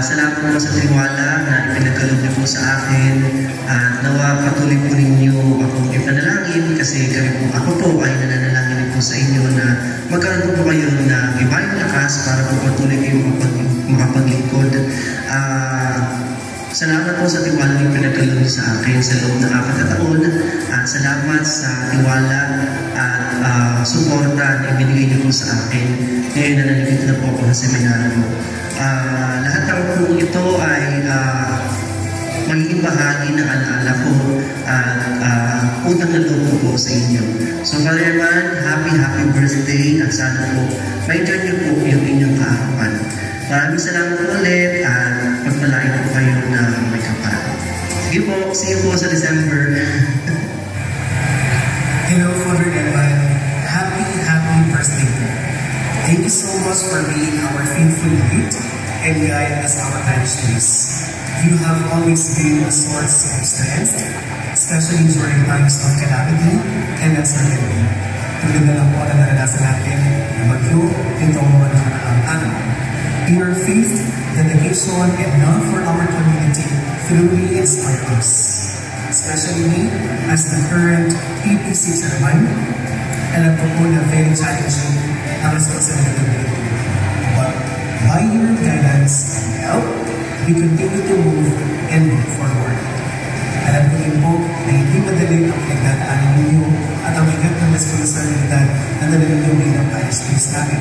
Salamat po sa tiwala na ipinagkaloob niyo po sa akin. Nawa patuloy po ninyo akong ipanalangin kasi ako po ay nananalangin po sa inyo na magkaroon po kayo ng ibang lakas para po patuloy kayo makapaglingkod. Salamat po sa tiwala na ipinagkaloob niyo sa akin sa loob ng 4 na taon. At salamat sa tiwala at suporta na ibinigay niyo po sa akin. Ngayon na nandito na po ako sa seminaryo. Lahat ng po ito ay magiging bahagi ng alaala ko at utang na loob ko po sa inyo. So, Father Eman, happy birthday at sana po ma-enjoy niyo po yung inyong kaharapan. Maraming salamat po ulit at pagpalain po kayo na may kapal. Sige po, see you po sa December. Hello, Father Eman. Happy birthday po. Thank you so much for being our faithful lead and guide as our parish priest. You have always been a source of strength, especially during times of calamity and uncertainty. Tulad na lang po na naranasan natin ng bagyo nitong mga nakaraang araw. Your faith, dedication, and love for our community truly inspire us. Especially me, as the current PPC chairman, alam ko po na very challenging ang responsibility. But by your guidance and help, we continue to move and move forward. Alam ko din po na hindi madali ang pinagdadaanan ninyo at ang bigat ng responsibilidad na dala ninyo bilang parish priest namin.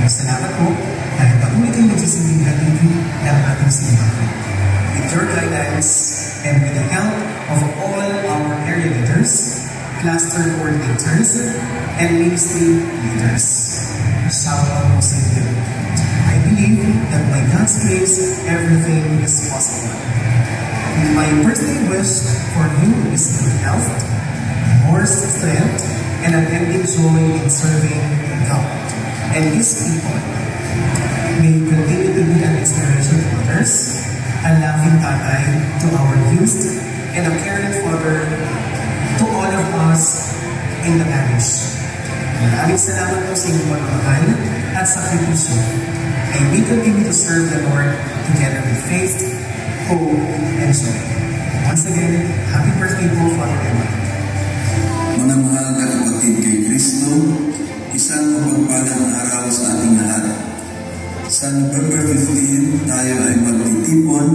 Salamat po dahil patuloy kayong nagsisilbing hatid ng ating simbahan. With your guidance and with the help of all our area leaders, cluster coordinators, and ministry leaders. Shout out po sa inyo. I believe that by God's grace, everything is possible. My birthday wish for you is good health, more strength, and an ending joy in serving God and His people. May you continue to be an inspiration to others, a loving tatay to our youth, and a caring father to all of us in the parish. Maraming salamat po sa inyong pagmamahal at sakripisyo. And we continue to serve the Lord together with faith, hope, and joy. Once again, happy birthday po, Father Eman. Mga mahal na kapatid kay Kristo, isang mapagpalang araw sa ating lahat. Sa November 15, tayo ay magtitipon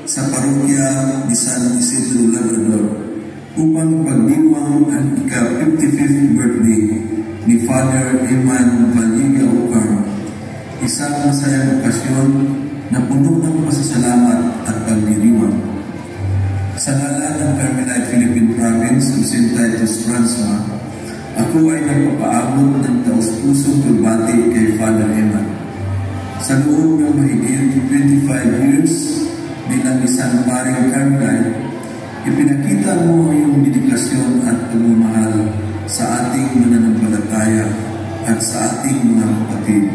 sa parokya ni San Isidro Labrador upang pagdiwang ang ika-55th birthday ni Father Eman Valiga Ucar. Isang masayang okasyon na puno ng pasasalamat at pagdiriwang. Sa ngalan ng Carmelite Philippine Province of St. Titus Francois, ako ay nagpapaabot ng taus-pusong pagbati kay Father Eman. Sa loob ng mahigit 25 years bilang isang paring Carmelite, ipinakita mo ang iyong dedikasyon at pagmamahal sa ating mananampalataya at sa ating mga kapatid.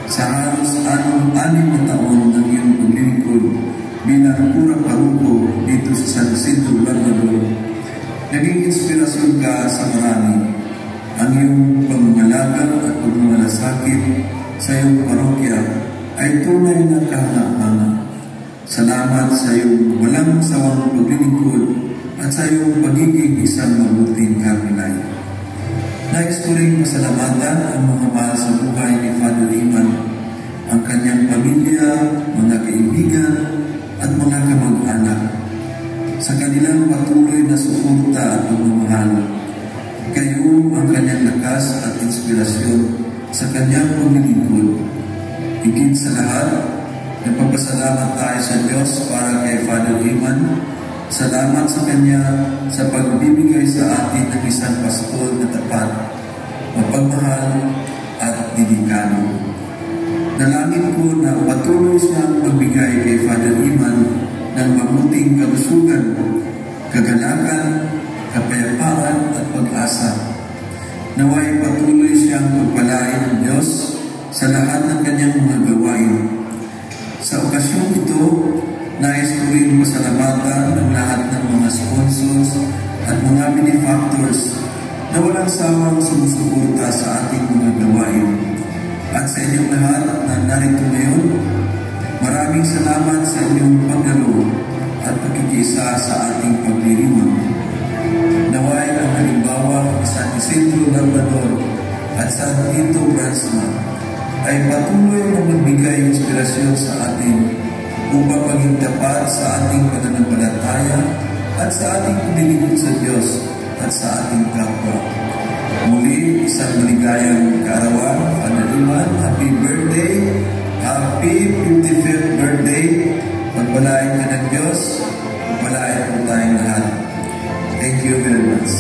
Sa halos 6 na taon ng iyong paglilingkod bilang pura paruko dito sa San Isidro Labrador, naging inspirasyon ka sa marami. Ang iyong pagmamalaga at pagmamalasakit sa iyong parokya ay tunay na kahanga-hanga. Salamat sa iyong walang sawang paglilingkod at sa iyong pagiging isang mabuting Carmelite. Nais ko rin pasalamatan ang mga mahal sa buhay ni Father Eman, ang kanyang pamilya, mga kaibigan, at mga kamag-anak. Sa kanilang patuloy na suporta at pagmamahal, kayo ang kanyang lakas at inspirasyon sa kanyang paglilingkod. Higit sa lahat, nagpapasalamat tayo sa Diyos para kay Father Eman. Salamat sa Kanya sa pagbibigay sa atin ng isang pastol na tapat, mapagmahal at dedikado. Dalangin ko na patuloy siyang magbigay kay Father Eman ng mabuting kalusugan, kagalakan, kapayapaan at pag-asa. Naway patuloy siyang pagpalain ng Diyos sa lahat ng kanyang mga gawain. Sa okasyong ito, nais ko rin pasalamatan ng lahat ng mga sponsors at mga benefactors na walang sawang sumusuporta sa ating mga gawain. at sa inyong lahat na narito ngayon. Maraming salamat sa inyong pagdalo at pagkikiisa sa ating pagliriwang. Naway ang halimbawa sa Isidro Labrador at San Tito Bransma ay patuloy na magbigay inspirasyon sa atin upang maging tapat sa ating pananampalataya at sa ating paglilingkod sa Diyos at sa ating kapwa. Muli, isang maligayang kaarawan, Father Iman. Happy birthday! Happy 55th birthday! Pagpalain ka ng Diyos, pagpalain po tayong lahat. Thank you very much.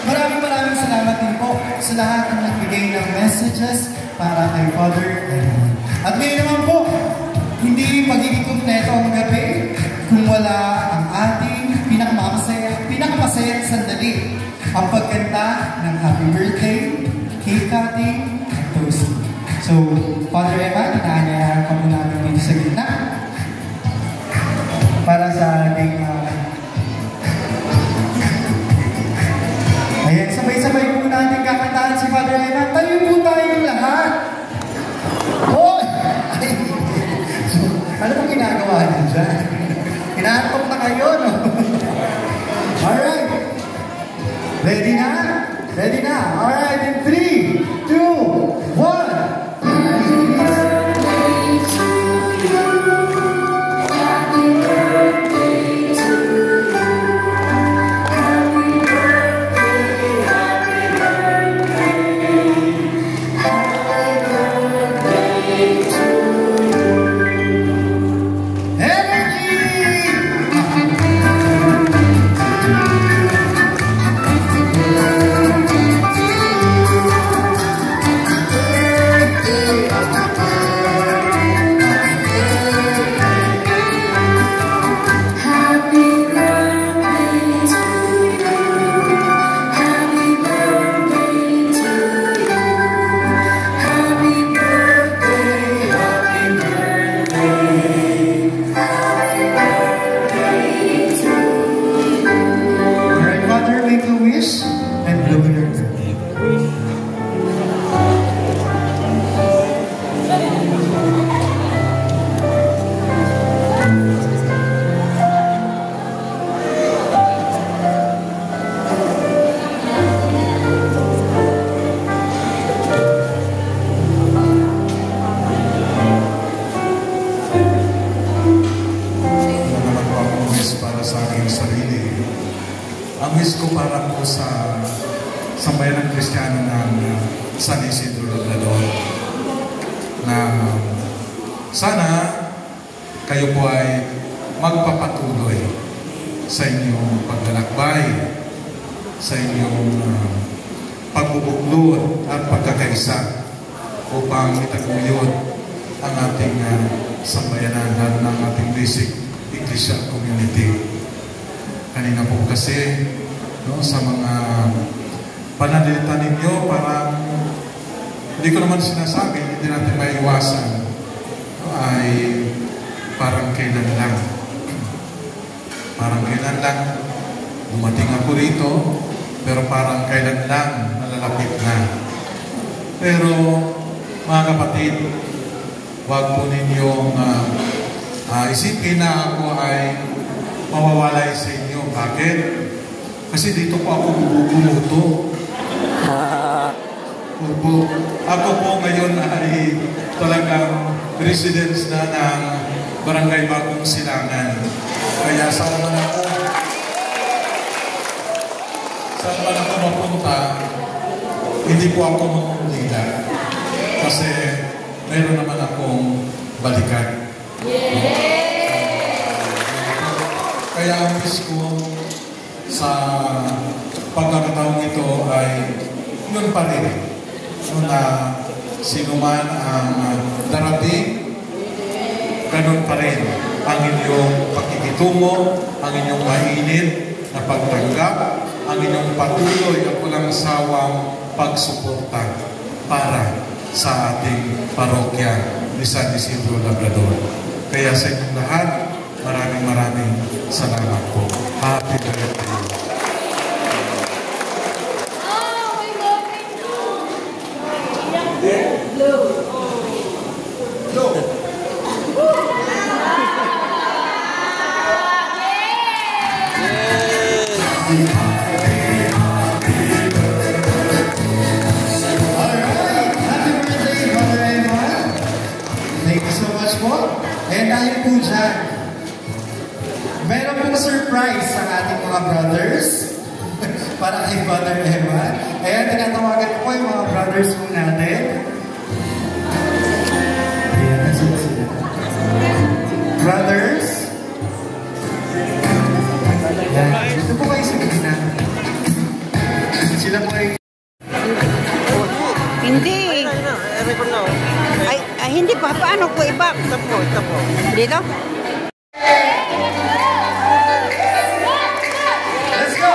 Maraming salamat din po sa lahat ng nagbigay ng messages para kay Father Iman. At ngayon naman po, hindi magiging kumpleto ang gabi kung wala ang ating pinakamasayang sandali, ang pagkanta ng happy birthday, cake cutting, at toasting. So, Father Iman, inaanyayahan ka muna namin dito sa gitna para sa ating ayan, sabay-sabay po natin kakantahan si Father Iman. Tayo po tayong lahat. Oh! Ano pong ginagawa niyo dyan? Inaantok na kayo, no? Alright. Ready na? Ready na. Alright, in 3, 2, 1. Ang wish ko para po sa sambayan ng Kristiyano ng San Isidro Labrador na sana kayo po ay magpapatuloy sa inyong paglalakbay, sa inyong pagbubuklod at pagkakaisa upang itaguyod ang ating sambayanan at ng ating basic Iglesia community. Kanina po kasi sa mga pananalita ninyo, parang hindi ko naman sinasabi, hindi natin maiwasan, ay parang kailan lang. Parang kailan lang dumating ako rito, pero parang kailan lang nalalapit na. Pero mga kapatid, huwag po ninyong isipin na ako ay mawawalay sa inyo. Bakit? Kasi dito po ako bumuto. Ako po ngayon ay talagang residence na ng Barangay Bagong Silangan. Kaya saan man ako mapunta, hindi po ako mangungulila. Kasi mayroon naman akong balikan. Kaya ang wish ko sa pagkakataong ito ay yun pa rin. Na sino man ang darating, ganun pa rin ang inyong pakikitungo, ang inyong mainit na pagtanggap, ang inyong patuloy at walang sawang pagsuporta para sa ating parokya ni San Isidro Labrador. Kaya sa inyong lahat, maraming salamat po. Happy birthday. And dahil po dyan, meron pong surprise sa ating mga brothers para kay Brother Eman. Ayan, tinatawagan ko po yung mga brothers po natin. Ayan, nasila sila. Brothers. Ayan, dito po kayo sa gitna. Sila po ay... Hindi. Ay, hindi pa. Paano ko iba? Ito po. Dito? Let's go!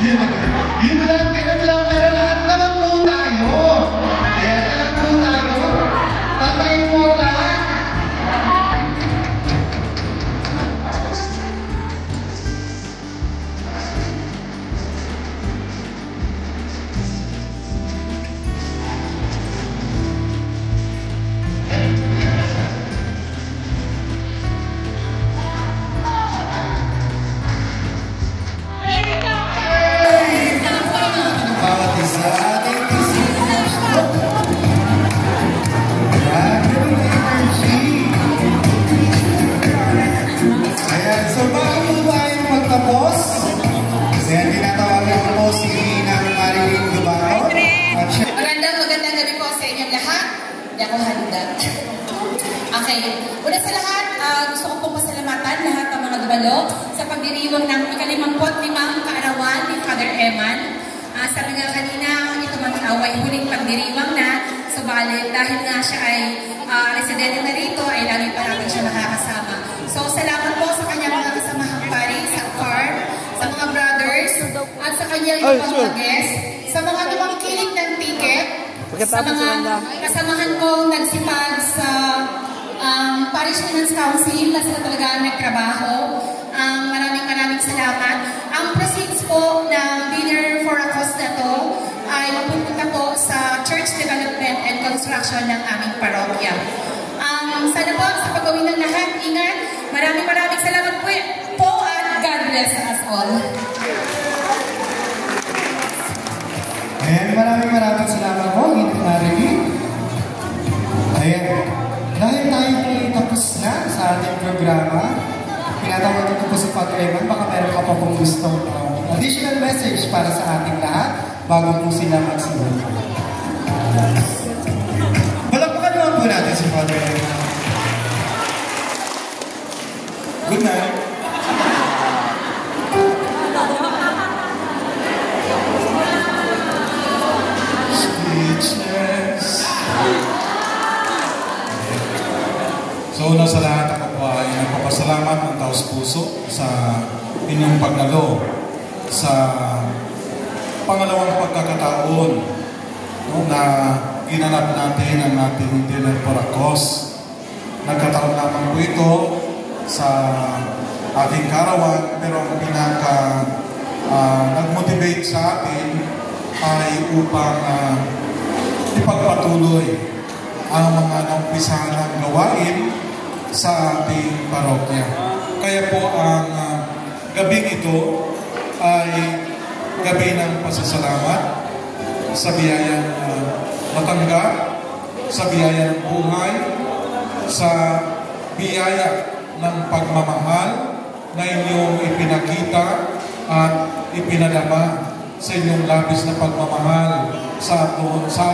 Yun lang, ganun lang. Pero lahat naman po tayo. Kaya lahat po tayo. Tatayin mo lahat. Bawat isa ating isip. Grabe ng energy. Ayan, so bago tayo magtapos, kaya tinatawagan ko po si Nang Marilyn Dubao. Magandang gabi po sa inyong lahat. Hindi ako handa. Okay. Una sa lahat, gusto ko pong pasalamatan lahat ng mga dumalo sa pagdiriwang ng ika-55 kaarawan ni Father Eman. Sabi nga kanina, ito man ay huling pagdiriwang na. Subalit, dahil nga siya ay residente na rito, ay lagi pa natin siya nakakasama. So, salamat po sa kanyang mga kasamahang pari, sa farm, sa mga brothers, at sa kanyang mga guests, sa mga tumangkilig ng ticket, sa mga kasamahan kong nagsipag sa Parish Finance Council na sila talaga nagtrabaho. Maraming salamat. Ang proceeds po ng dinner for a cause na to ay mapupunta po sa church development and construction ng aming parokya. Sana po sa pagawin ng lahat, ingat. Maraming salamat po at God bless us all. Ayan, maraming salamat po, Ginit Marilyn. Ayan, dahil tayo po tapos na sa ating programa, pinatawagan ko po si Father Eman, baka meron ka pa pong gustong additional message para sa ating lahat bago po sila magsimula. Palakpakan naman po natin si Father Eman. Good night. Speechless. So una sa lahat, ako po ay nagpapasalamat ng taos-puso sa inyong pagdalo sa pangalawang pagkakataon na ginanap natin ang ating dinner for a cause. Nagkataon lamang po ito sa ating karawan, pero ang nag-motivate sa atin ay upang ipagpatuloy ang mga naumpisahan ng gawain sa ating parokya. Kaya po ang gabing ito ay gabi ng pasasalamat sa biyayang matanggap, sa biyaya ng buhay, sa biyaya ng pagmamahal na inyong ipinakita at ipinadama sa inyong labis na pagmamahal sa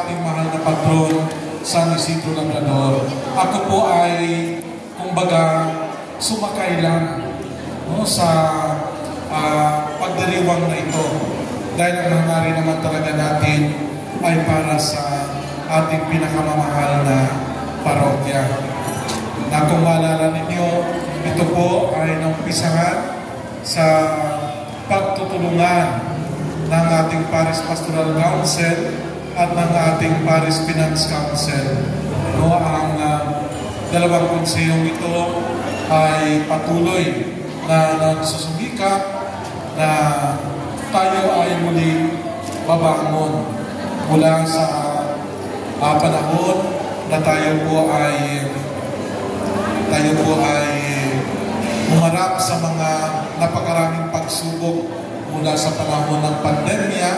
ating mahal na patron, San Isidro Labrador. Ako po ay, kumbaga, sumakay lang sa pagdiriwang na ito. Dahil ang nangyari naman talaga natin ay para sa ating pinakamamahal na parokya. Na kung maalala ninyo, ito po ay naumpisahan sa pagtutulungan ng ating Parish Pastoral Council at ng ating Parish Finance Council. Ang dalawang konsehong ito ay patuloy na nagsusumikap na tayo ay muli babangon mula sa panahon na tayo po ay humarap sa mga napakaraming pagsubok mula sa panahon ng pandemya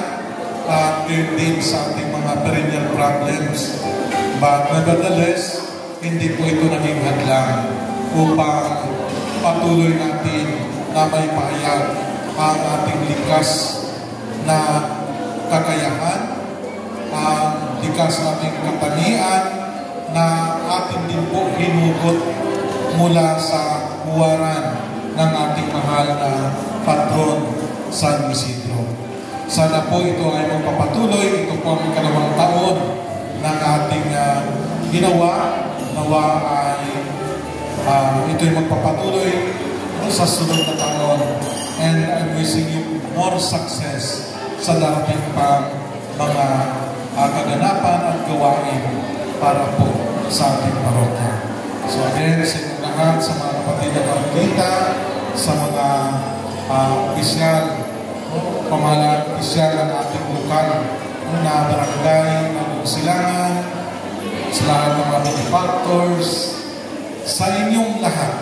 at din sa ating mga perennial problems. But nevertheless, hindi po ito naging hadlang upang patuloy natin na may pahayag ang ating likas na kakayahan, ang likas nating katangian na atin din po hinugot mula sa huwaran ng ating mahal na patron, San Isidro. Sana po ito ay magpapatuloy. Ito po ang ikalawang taon ng ating ginawa. Nawa ay ito ay magpapatuloy sa sunod na taon. And I'm wishing you more success sa darating pang mga kaganapan at gawain para po sa ating parokya. So again, sa inyong lahat, sa mga kapatid na pagkita, sa mga opisyal, pamahalaan opisyal ng ating lokal na barangay ng Silangan, sa lahat ng mga benefactors, sa inyong lahat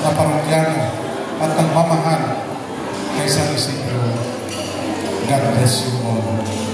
na parokyano at nagmamahal kay San Isidro. God bless you all.